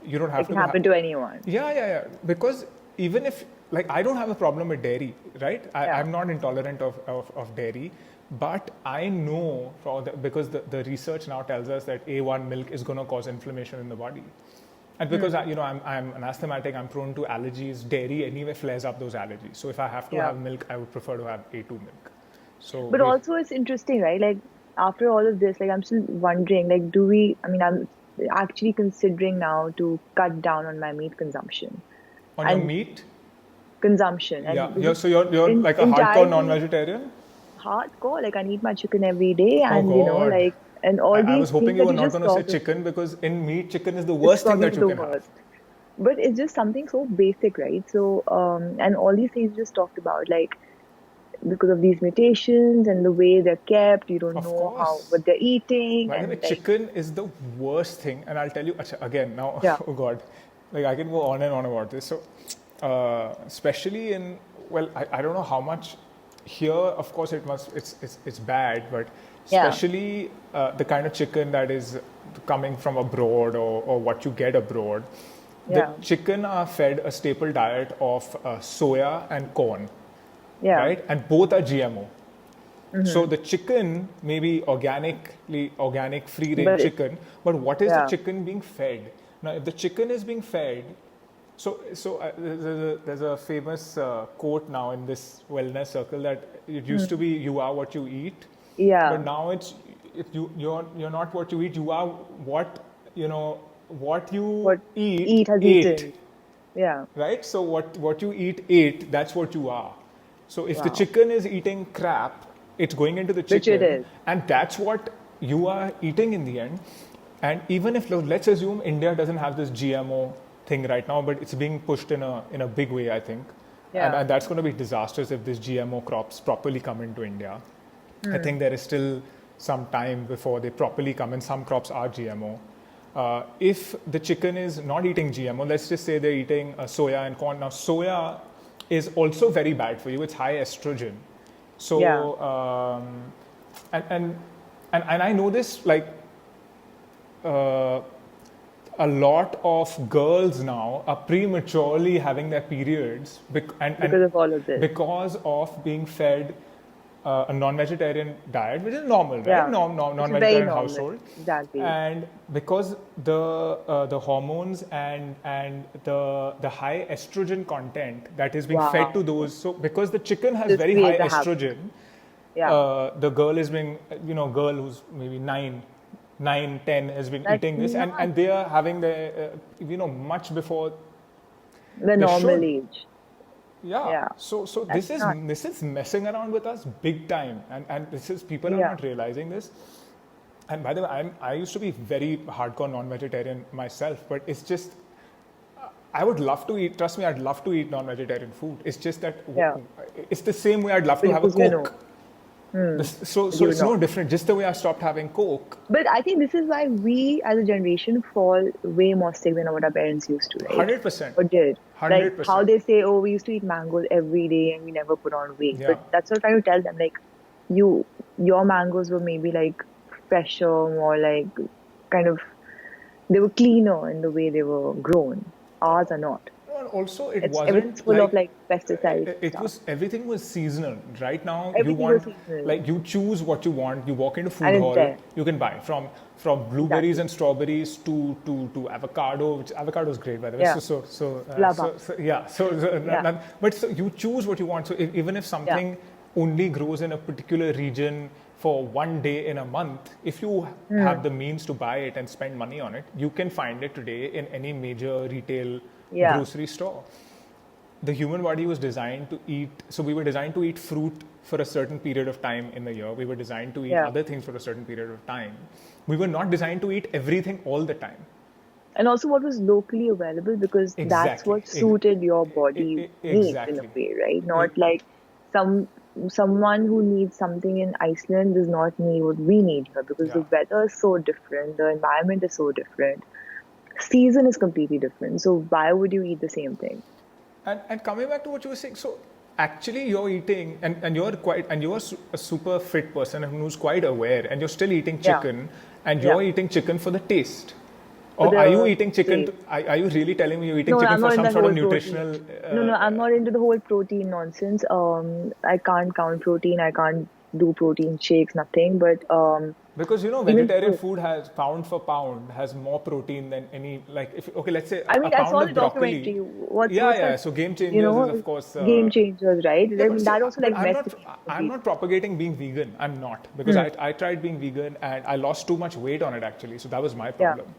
you don't have it to. It can happen to anyone. Yeah. Because even if, like, I don't have a problem with dairy, right? I'm not intolerant of dairy, but I know because the research now tells us that A1 milk is going to cause inflammation in the body. And because I'm an asthmatic, I'm prone to allergies. Dairy anyway flares up those allergies. So if I have to have milk, I would prefer to have A2 milk. So, but also it's interesting, right? Like after all of this, like I'm still wondering, like I'm actually considering now to cut down on my meat consumption. On your meat consumption. And so you're like a hardcore non-vegetarian? Hardcore, like I eat my chicken every day, and God. And all these. I was hoping you were not going to say about. chicken because in meat, chicken is the worst thing that you can have. But it's just something so basic, right? So, and all these things you just talked about, like because of these mutations and the way they're kept, you don't know what they're eating. By the way, chicken is the worst thing, and I'll tell you again now. Oh God, like I can go on and on about this. So, especially in I don't know how much here. Of course, it's bad, but. Especially the kind of chicken that is coming from abroad or what you get abroad. The chicken are fed a staple diet of soya and corn, right? And both are GMO. So the chicken may be organic free range chicken, but what is the chicken being fed? Now, if the chicken is being fed, so there's a famous quote now in this wellness circle that it used to be "you are what you eat." Yeah. But now you're not what you eat. You are what you eat has eaten. Yeah. Right. So what you ate. That's what you are. So if the chicken is eating crap, it's going into the chicken. Which it is. And that's what you are eating in the end. And even if let's assume India doesn't have this GMO thing right now, but it's being pushed in a big way, I think. Yeah. And that's going to be disastrous if these GMO crops properly come into India. I think there is still some time before they properly come, and some crops are GMO. If the chicken is not eating GMO, let's just say they're eating soya and corn. Now, soya is also very bad for you. It's high estrogen. So, and I know this, like, a lot of girls now are prematurely having their periods Because of all of this. because of being fed a non-vegetarian diet, which is normal, right? Yeah. Non-vegetarian very normal. household. Exactly. And because the hormones and the high estrogen content that is being fed to those, so because the chicken has This very high creates a habit. estrogen, Yeah. the girl is being, girl who's maybe 9, 10 has been That's eating this, and they are having the, much before The normal should. age. Yeah. So That's this is messing around with us big time, and this is, people are not realizing this. And by the way, I used to be very hardcore non-vegetarian myself, but it's just, I would love to eat. Trust me, I'd love to eat non-vegetarian food. It's just that it's the same way I'd love to have a Coke. So it's no different. Just the way I stopped having Coke. But I think this is why we as a generation fall way more sick than what our parents used to, right? 100%. Or did. 100%. Like how they say, oh, we used to eat mangoes every day and we never put on weight. Yeah. But that's what I'm trying to tell them. Like, your mangoes were maybe like fresher, more like kind of, they were cleaner in the way they were grown. Ours are not. And also, Everything's full of like pesticides. Everything was seasonal. Right now, Everything was seasonal. like, you choose what you want. You walk into food And it's hall, there. you can buy from blueberries and strawberries to avocado. Which avocado is great, by the way. Yeah. But you choose what you want. So even if something only grows in a particular region for one day in a month, if you have the means to buy it and spend money on it, you can find it today in any major retail grocery store. The human body was designed to eat, so we were designed to eat fruit for a certain period of time in the year. We were designed to eat other things for a certain period of time. We were not designed to eat everything all the time. And also what was locally available, because that's what suited your body needs in a way, right? Not like someone who needs something in Iceland does not need what we need here, because the weather is so different, the environment is so different, season is completely different. So why would you eat the same thing? And coming back to what you were saying, so actually you're eating, and you're a super fit person who's quite aware, and you're still eating chicken, and you're eating chicken for the taste. Or are you eating chicken? Are you really telling me you're eating chicken for some sort of nutritional? No, I'm not into the whole protein nonsense. I can't count protein. I can't do protein shakes. Nothing. But because vegetarian food has pound for pound has more protein than any, like, let's say I mean, a I pound saw of the broccoli. documentary. So Game Changers is, of course, Game Changers, right? That also like I'm not propagating being vegan. I'm not, because I tried being vegan and I lost too much weight on it, actually. So that was my problem.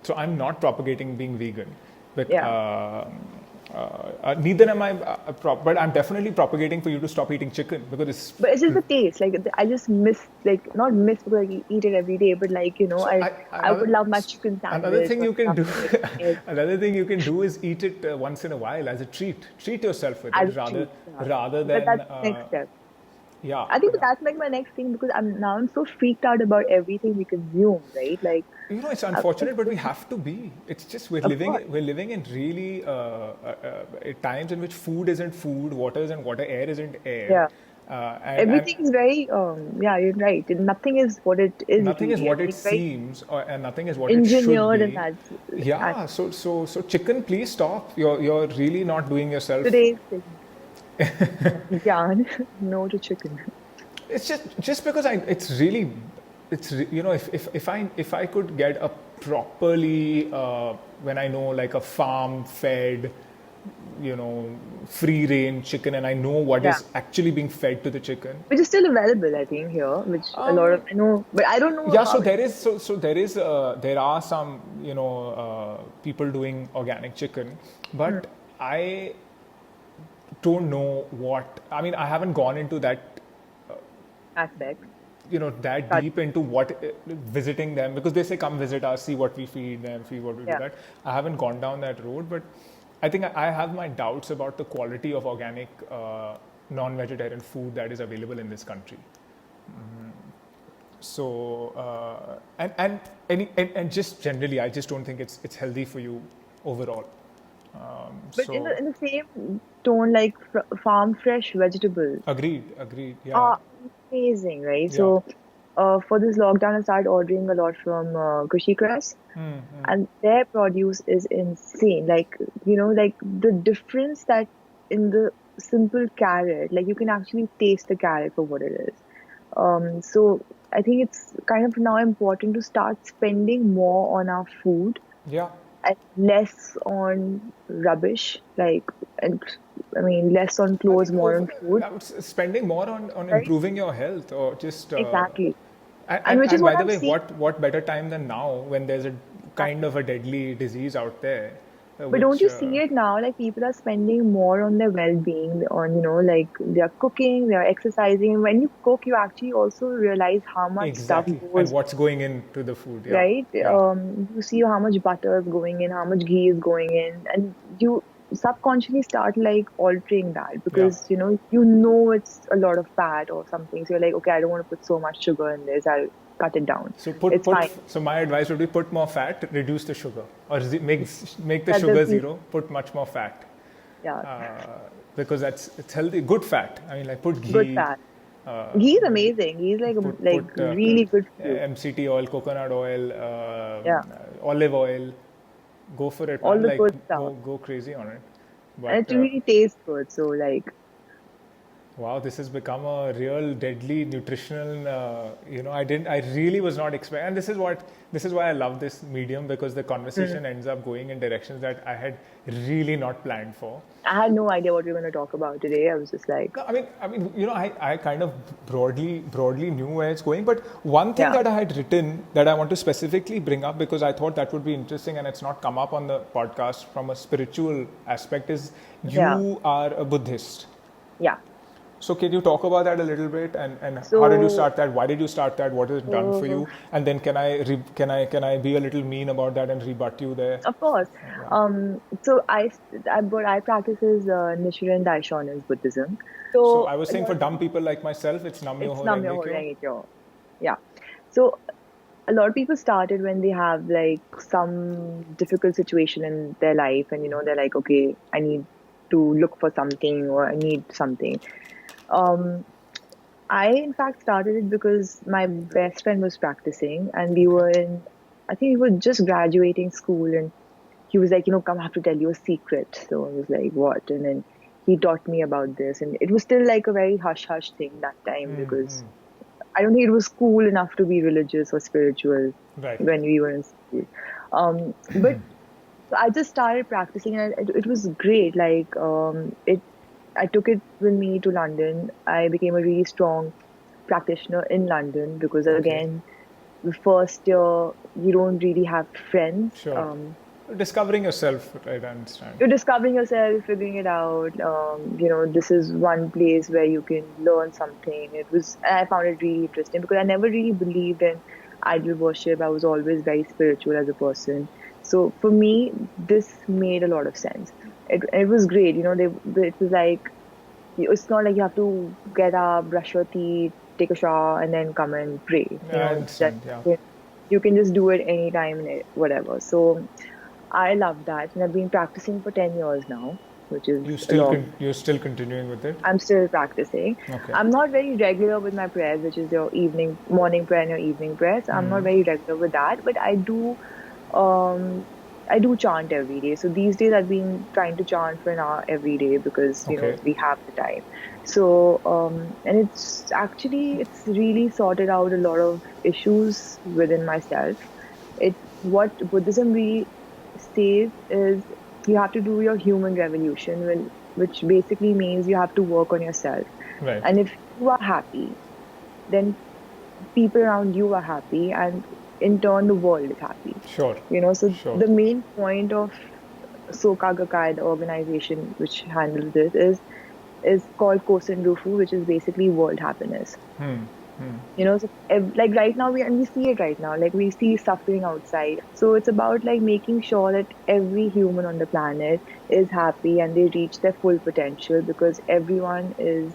So I'm not propagating being vegan, but neither am I. But I'm definitely propagating for you to stop eating chicken, because it's. But it's just the taste. Like, I just miss, like, not miss because I eat it every day, but like, I would love my chicken sandwich. Another thing you can do is eat it once in a while as a treat. Treat yourself with it rather than. But that's the next step. Yeah, I think that's like my next thing, because I'm so freaked out about everything we consume, right? Like, it's unfortunate, but we have to be. It's just we're living in really times in which food isn't food, water isn't water, air isn't air. Everything is very you're right. Nothing is what it is. Nothing is what it seems, and nothing is what it should be. So chicken, please stop. You're really not doing yourself. Today's thing. No to chicken. It's just because if I could get a properly when I know, like, a farm fed, free range chicken, and I know what is actually being fed to the chicken, which is still available, I think, here, which a lot of, I know, but I don't know. Yeah, so there are some people doing organic chicken, but I don't know what. I mean, I haven't gone into that aspect. that deep into what visiting them, because they say come visit us, see what we feed them, see what we do Yeah. that. I haven't gone down that road, but I think I have my doubts about the quality of organic non-vegetarian food that is available in this country. So and just generally, I just don't think it's healthy for you overall. But So in the same tone, like farm fresh vegetables agreed, yeah, are amazing, right? yeah. So, for this lockdown, I started ordering a lot from Kushi Cress, and their produce is insane. Like, like the difference that in the simple carrot, like you can actually taste the carrot for what it is. So I think it's kind of now important to start spending more on our food Yeah, and less on rubbish, like, and I mean, less on I clothes, think more on food, spending more on right? improving your health, or just Exactly. and And which is and by what the I'm way, seeing. what better time than now when there's a kind of a deadly disease out there, But don't which you see it now? Like people are spending more on their well-being, on, like they're cooking, they're exercising. And when you cook, you actually also realize how much stuff exactly, and goes, what's going into the food. Yeah, right? yeah, You see how much butter is going in, how much ghee is going in, and you subconsciously start like altering that yeah. because you know it's a lot of fat or something. So you're like, okay, I don't want to put so much sugar in this. I'll cut it down. So It's fine. so my advice would be put more fat, reduce the sugar, or make the That sugar doesn't, zero, put much more fat, yeah, because it's healthy, good fat. I mean, like put good ghee, fat. Ghee is amazing. Ghee is like put really good for you. MCT oil, coconut oil, Yeah, olive oil. Go for it, all man. the Like good stuff, go crazy on it. and But it really tastes good. So like, wow, this has become a real deadly nutritional. I really was not expecting, and this is why I love this medium, because the conversation ends up going in directions that I had really not planned for. I had no idea what we were going to talk about today. I was just like, No, I kind of broadly knew where it's going, but one thing yeah, that I had written that I want to specifically bring up, because I thought that would be interesting and it's not come up on the podcast from a spiritual aspect, is yeah, you are a Buddhist. yeah. So can you talk about that a little bit, and how did you So, start that? Why did you start that? What has it done for uh, you? And then can I be a little mean about that and rebut you there? of course, Yeah. so what I practice is Nichiren Daishonin Buddhism. So So I was a saying, for lot, dumb people like myself, it's Nam it's Myoho Namyo Renge Kyo. Renge Kyo. Yeah. So a lot of people started when they have like some difficult situation in their life, and they're like, okay, I need to look for something or I need something. Um, I in fact started it because my best friend was practicing, and we Okay. were in, I think we were just graduating school, and he was like, come, I have to tell you a secret. So I was like, what? And then he taught me about this, and it was still like a very hush hush thing that time because I don't think it was cool enough to be religious or spiritual Right. when we were in school. But I just started practicing, and it was great. Like, I took it with me to London. I became a really strong practitioner in London because, Okay. again, the first year you don't really have friends. Sure. Discovering yourself, right? I understand. You're discovering yourself, figuring it out. This is one place where you can learn something. I found it really interesting because I never really believed in idol worship. I was always very spiritual as a person. So for me, this made a lot of sense. It was great. It was like, it's not like you have to get up, brush your teeth, take a shower, and then come and pray. Yeah, I That understand. Yeah. you can just do it anytime and whatever. So I love that, and I've been practicing for 10 years now, which is a long. You're still continuing with it. I'm still practicing. Okay. I'm not very regular with my prayers, which is your morning prayer and your evening prayers. I'm not very regular with that, but um, I do chant every day. So these days I've been trying to chant for an hour every day because, Okay. we have the time. So, and it's really sorted out a lot of issues within myself. What Buddhism really says is you have to do your human revolution, which basically means you have to work on yourself. Right. And if you are happy, then people around you are happy, and in turn, the world is happy. Sure. So Sure. the main point of Soka Gakkai, the organization which handles this, is called Kosen Rufu, which is basically world happiness. You know, so like right now we see it right now, like we see suffering outside. So it's about like making sure that every human on the planet is happy and they reach their full potential, because everyone is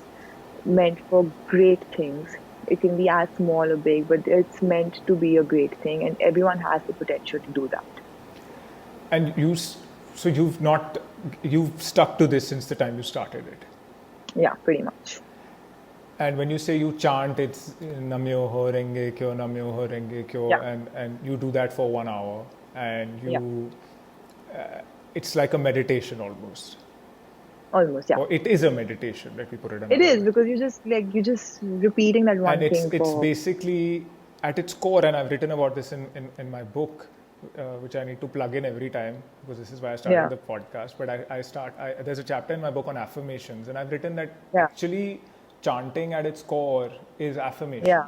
meant for great things. It can be as small or big, but it's meant to be a great thing, and everyone has the potential to do that. And so you've stuck to this since the time you started it. Yeah, pretty much. And when you say you chant, it's Namyoho Renge Kyo, Namyoho Renge Kyo, Yeah. and you do that for 1 hour, and Yeah. it's like a meditation almost. Almost, yeah. Or it is a meditation, let me put it another It is, way. because you're just repeating that one And thing it's for. basically at its core, and I've written about this in my book, which I need to plug in every time because this is why I started Yeah. the podcast. But there's a chapter in my book on affirmations, and I've written that Yeah. actually chanting at its core is affirmations. Yeah.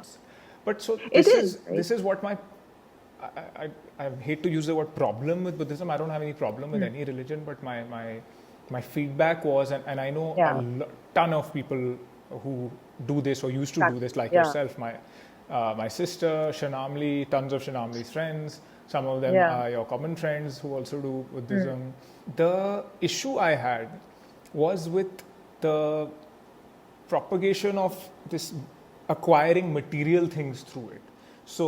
But so It is, right? this is what I hate to use the word problem with Buddhism. I don't have any problem with any religion, but my feedback was, and I know Yeah. ton of people who do this or used to do this, like Yeah. yourself. My sister Shanamli, tons of Shanamli's friends. Some of them Yeah. are your common friends who also do Buddhism. The issue I had was with the propagation of this acquiring material things through it. So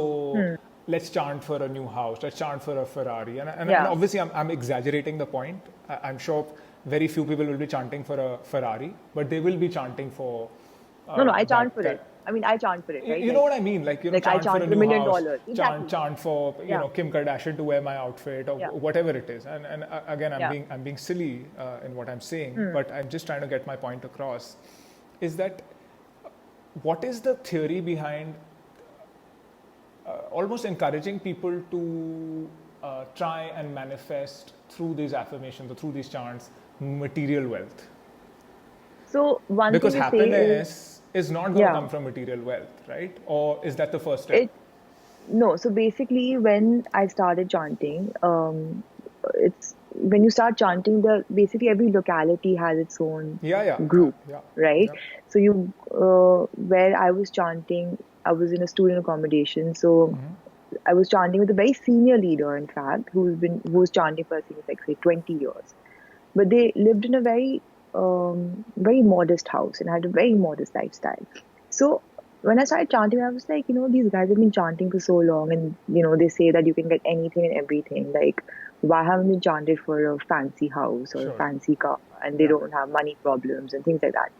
let's chant for a new house, let's chant for a Ferrari. And Yeah. obviously I'm exaggerating the point. I'm sure very few people will be chanting for a Ferrari, but they will be chanting for... No, I chant for it. I mean, I chant for it, right? You know what I mean? Like, like I chant for chant a for $1 new million. house, Exactly. chant for, Yeah. Kim Kardashian to wear my outfit or Yeah. whatever it is. And again, Yeah. I'm being silly in what I'm saying, but I'm just trying to get my point across. Is that what is the theory behind almost encouraging people to try and manifest through these affirmations or through these chants material wealth? So one Because thing to say is, happiness is not going to Yeah. come from material wealth, right? Or is that the first step? no. So basically, when I started chanting, it's when you start chanting, basically every locality has its own group, right? Yeah. So where I was chanting, I was in a student accommodation, so I was chanting with a very senior leader, in fact, who was chanting for I think like say 20 years, but they lived in a very modest house and had a very modest lifestyle. So when I started chanting, I was like, these guys have been chanting for so long, and they say that you can get anything and everything. Like, why haven't they chanted for a fancy house or a fancy car, and they don't have money problems and things like that?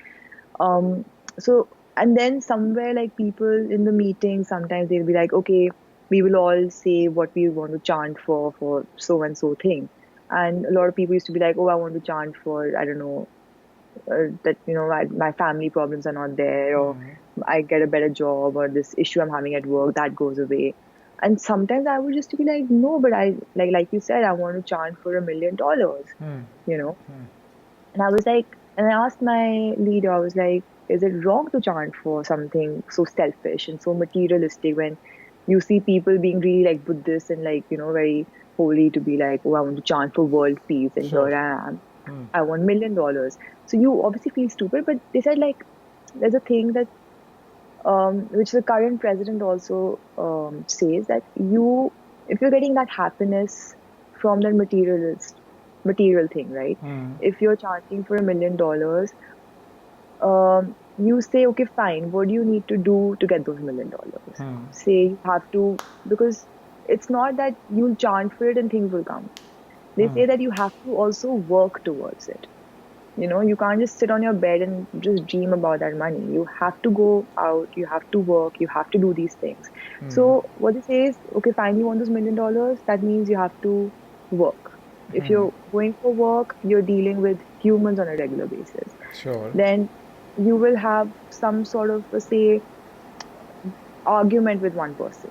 So, and then somewhere, like, people in the meeting, sometimes they'll be like, okay, we will all say what we want to chant for so and so thing. And a lot of people used to be like, oh, I want to chant for, I don't know, that my family problems are not there, or I get a better job, or this issue I'm having at work that goes away. And sometimes I would just be like, no, but I like you said, I want to chant for $1 million, And I was like, and I asked my leader, I was like, is it wrong to chant for something so selfish and so materialistic when you see people being really like Buddhist and like very holy to be like, oh, I want to chant for world peace, and here I am. I want $1 million. So you obviously feel stupid, but they said like there's a thing that which the current president also says, that if you're getting that happiness from that material thing, right? If you're chanting for $1 million, you say, okay, fine, what do you need to do to get those $1 million? Say you have to, because it's not that you'll chant for it and things will come. They say that you have to also work towards it. You can't just sit on your bed and just dream about that money. You have to go out, you have to work, you have to do these things. So what they say is, okay, fine, you want those $1 million, that means you have to work. If you're going for work, you're dealing with humans on a regular basis. Then you will have some sort of, say, argument with one person,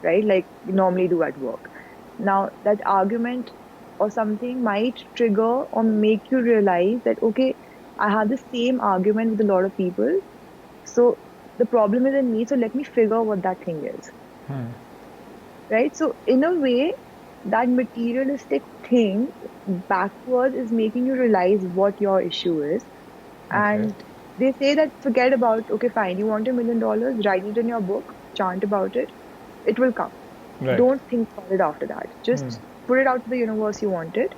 right? Like you normally do at work. Now, that argument or something might trigger or make you realize that, okay, I have the same argument with a lot of people. So the problem is in me. So let me figure what that thing is. Right? So in a way, that materialistic thing backwards is making you realize what your issue is. And They say that forget about, okay, fine, you want $1 million, write it in your book, chant about it will come. Right. Don't think about it after that. Just put it out to the universe you want it.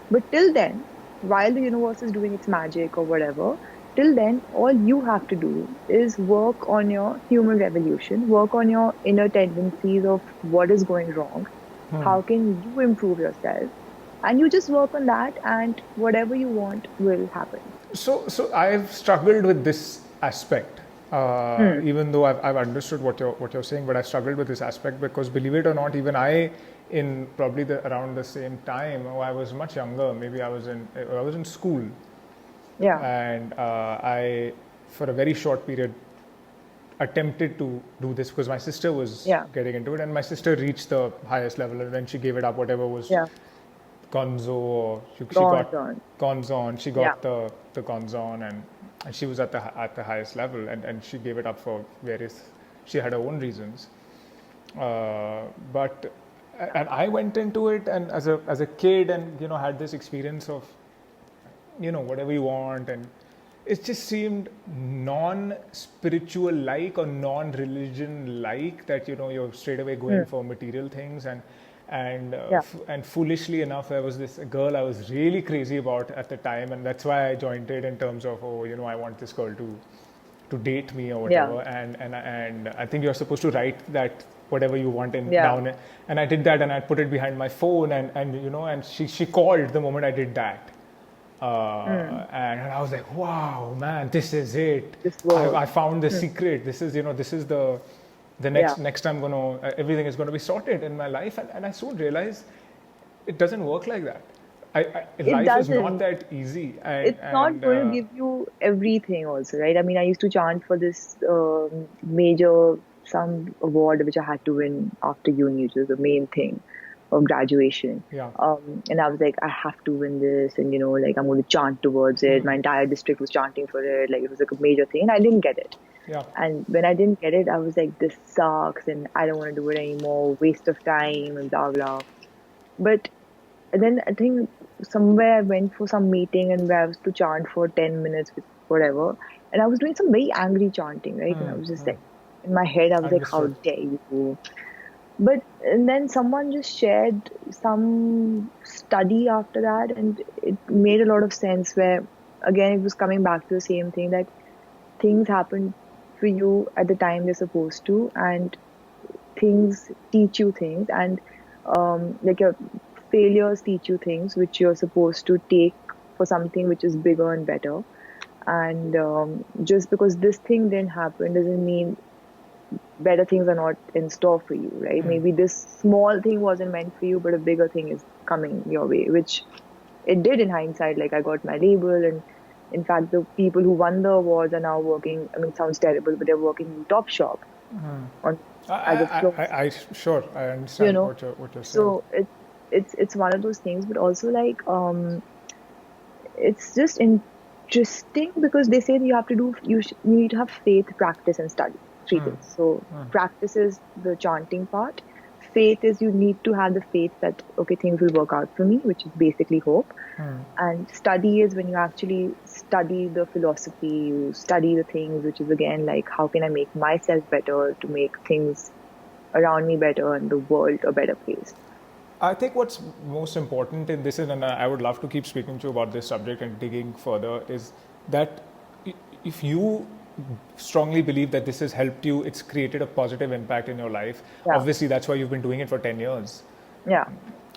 But till then, while the universe is doing its magic or whatever, till then, all you have to do is work on your human revolution, work on your inner tendencies of what is going wrong, how can you improve yourself, and you just work on that, and whatever you want will happen. So I've struggled with this aspect, even though I've understood what you're saying, but I struggled with this aspect because, believe it or not, even I, in probably around the same time, I was much younger. Maybe I was in school, Yeah. and I, for a very short period, attempted to do this because my sister was Yeah. getting into it, and my sister reached the highest level, and then she gave it up. Whatever was Yeah. Gonzo, or she got Gone. Gonzon. She Yeah. got the Gonzon, and she was at the highest level, and she gave it up for various. She had her own reasons, but and I went into it, and as a kid, and had this experience of whatever you want, and it just seemed non-spiritual like or non-religion like that you're straight away going for material things, Yeah. and foolishly enough, there was this girl I was really crazy about at the time, and that's why I joined it in terms of I want this girl to date me or whatever, and I think you're supposed to write that whatever you want down, and I did that, and I put it behind my phone, and she called the moment I did that. And I was like, wow, man, this is it. I found the secret. This is the next I'm everything is gonna be sorted in my life, and I soon realized it doesn't work like that. Life is not that easy. It's not going to give you everything also, right? I mean, I used to chant for this major, some award which I had to win after uni, which was the main thing of graduation. Yeah. And I was like, I have to win this, and like I'm going to chant towards it. My entire district was chanting for it, like it was like a major thing, and I didn't get it. Yeah. And when I didn't get it, I was like, this sucks, and I don't want to do it anymore, waste of time, and blah blah. But then I think somewhere I went for some meeting, and where I was to chant for 10 minutes with whatever, and I was doing some very angry chanting, right? And I was just like, in my head, I was like, how dare you? But and then someone just shared some study after that, and it made a lot of sense, where again it was coming back to the same thing, that things happen for you at the time they're supposed to, and things teach you things, and like your failures teach you things which you're supposed to take for something which is bigger and better. And just because this thing didn't happen doesn't mean better things are not in store for you, right? Maybe this small thing wasn't meant for you, but a bigger thing is coming your way, which it did in hindsight. Like I got my label, and in fact the people who won the awards are now working, I mean, it sounds terrible, but they're working in Topshop on as a floor. I understand what you're saying. So it's one of those things, but also like it's just interesting because they say that you need to have faith, practice, and study. 3 things. So practice is the chanting part. Faith is you need to have the faith that okay, things will work out for me, which is basically hope. And study is when you actually study the philosophy, you study the things, which is again like how can I make myself better to make things around me better and the world a better place. I think what's most important in this, and I would love to keep speaking to you about this subject and digging further, is that if you strongly believe that this has helped you, it's created a positive impact in your life. Yeah. Obviously, that's why you've been doing it for 10 years. Yeah.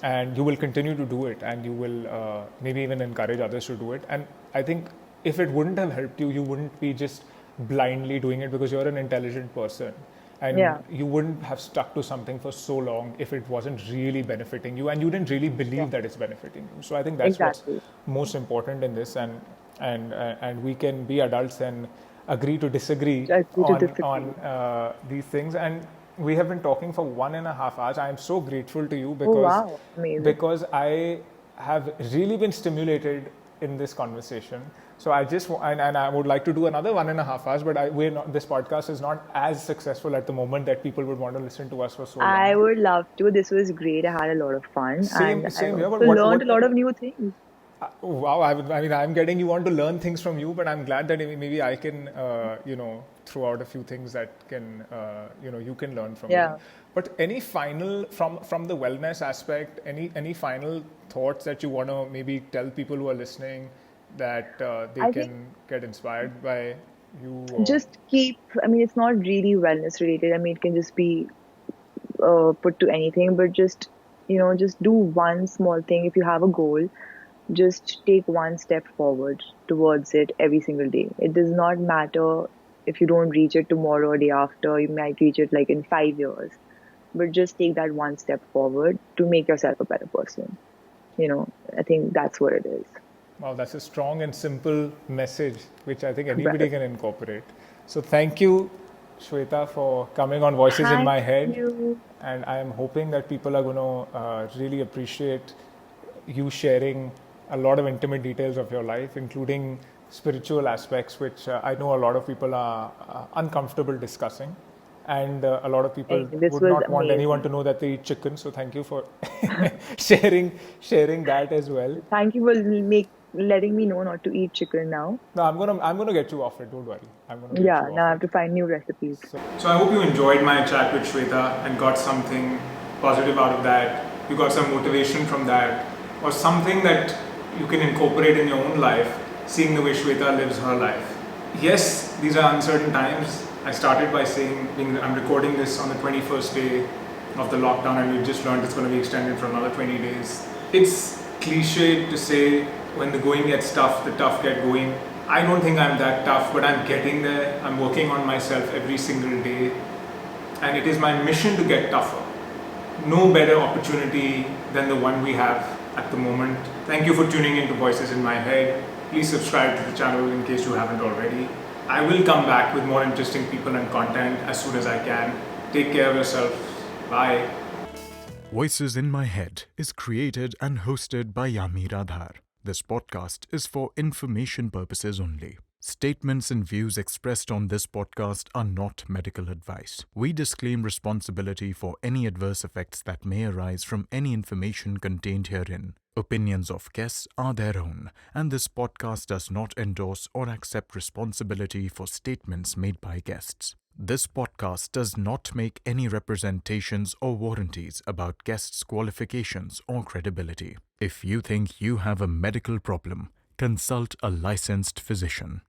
And you will continue to do it, and you will maybe even encourage others to do it. And I think if it wouldn't have helped you, you wouldn't be just blindly doing it because you're an intelligent person. And you wouldn't have stuck to something for so long if it wasn't really benefiting you, and you didn't really believe that it's benefiting you. So I think that's what's most important in this, and we can be adults and agree to disagree on these things. And we have been talking for 1.5 hours. I am so grateful to you because I have really been stimulated in this conversation. So I just and I would like to do another 1.5 hours, but this podcast is not as successful at the moment that people would want to listen to us for so long. I would love to. This was great. I had a lot of fun. Same I here. learned a lot of new things. Wow, I mean, I'm getting you want to learn things from you, but I'm glad that maybe I can, throw out a few things that can, you can learn from me. Yeah. But any final from the wellness aspect, any final thoughts that you want to maybe tell people who are listening that they I think can get inspired by you? Or, just keep, I mean, it's not really wellness related. I mean, it can just be put to anything, but just, just do one small thing. If you have a goal, just take one step forward towards it every single day. It does not matter if you don't reach it tomorrow or day after, you might reach it like in 5 years, but just take that one step forward to make yourself a better person. I think that's what it is. wow, that's a strong and simple message, which I think anybody Right. can incorporate. So thank you, Shweta, for coming on Voices in Thank My Head. you. And I am hoping that people are going to really appreciate you sharing a lot of intimate details of your life, including spiritual aspects, which I know a lot of people are uncomfortable discussing. And a lot of people This would was not want anyone to amazing. know that they eat chicken. So thank you for sharing that as well. Thank you for letting me know not to eat chicken now. No, I'm gonna get you off it. Don't worry. I'm gonna get Yeah, you now off I it. have to find new recipes. So I hope you enjoyed my chat with Shweta and got something positive out of that. You got some motivation from that, or something that you can incorporate in your own life, seeing the way Shweta lives her life. Yes, these are uncertain times. I started by saying I'm recording this on the 21st day of the lockdown, and we just learned it's going to be extended for another 20 days. It's cliche to say when the going gets tough, the tough get going. I don't think I'm that tough, but I'm getting there. I'm working on myself every single day, and it is my mission to get tougher. No better opportunity than the one we have at the moment. Thank you for tuning in to Voices in My Head. Please subscribe to the channel in case you haven't already. I will come back with more interesting people and content as soon as I can. Take care of yourself. Bye. Voices in My Head is created and hosted by Yami Radhar. This podcast is for information purposes only. Statements and views expressed on this podcast are not medical advice. We disclaim responsibility for any adverse effects that may arise from any information contained herein. Opinions of guests are their own, and this podcast does not endorse or accept responsibility for statements made by guests. This podcast does not make any representations or warranties about guests' qualifications or credibility. If you think you have a medical problem, consult a licensed physician.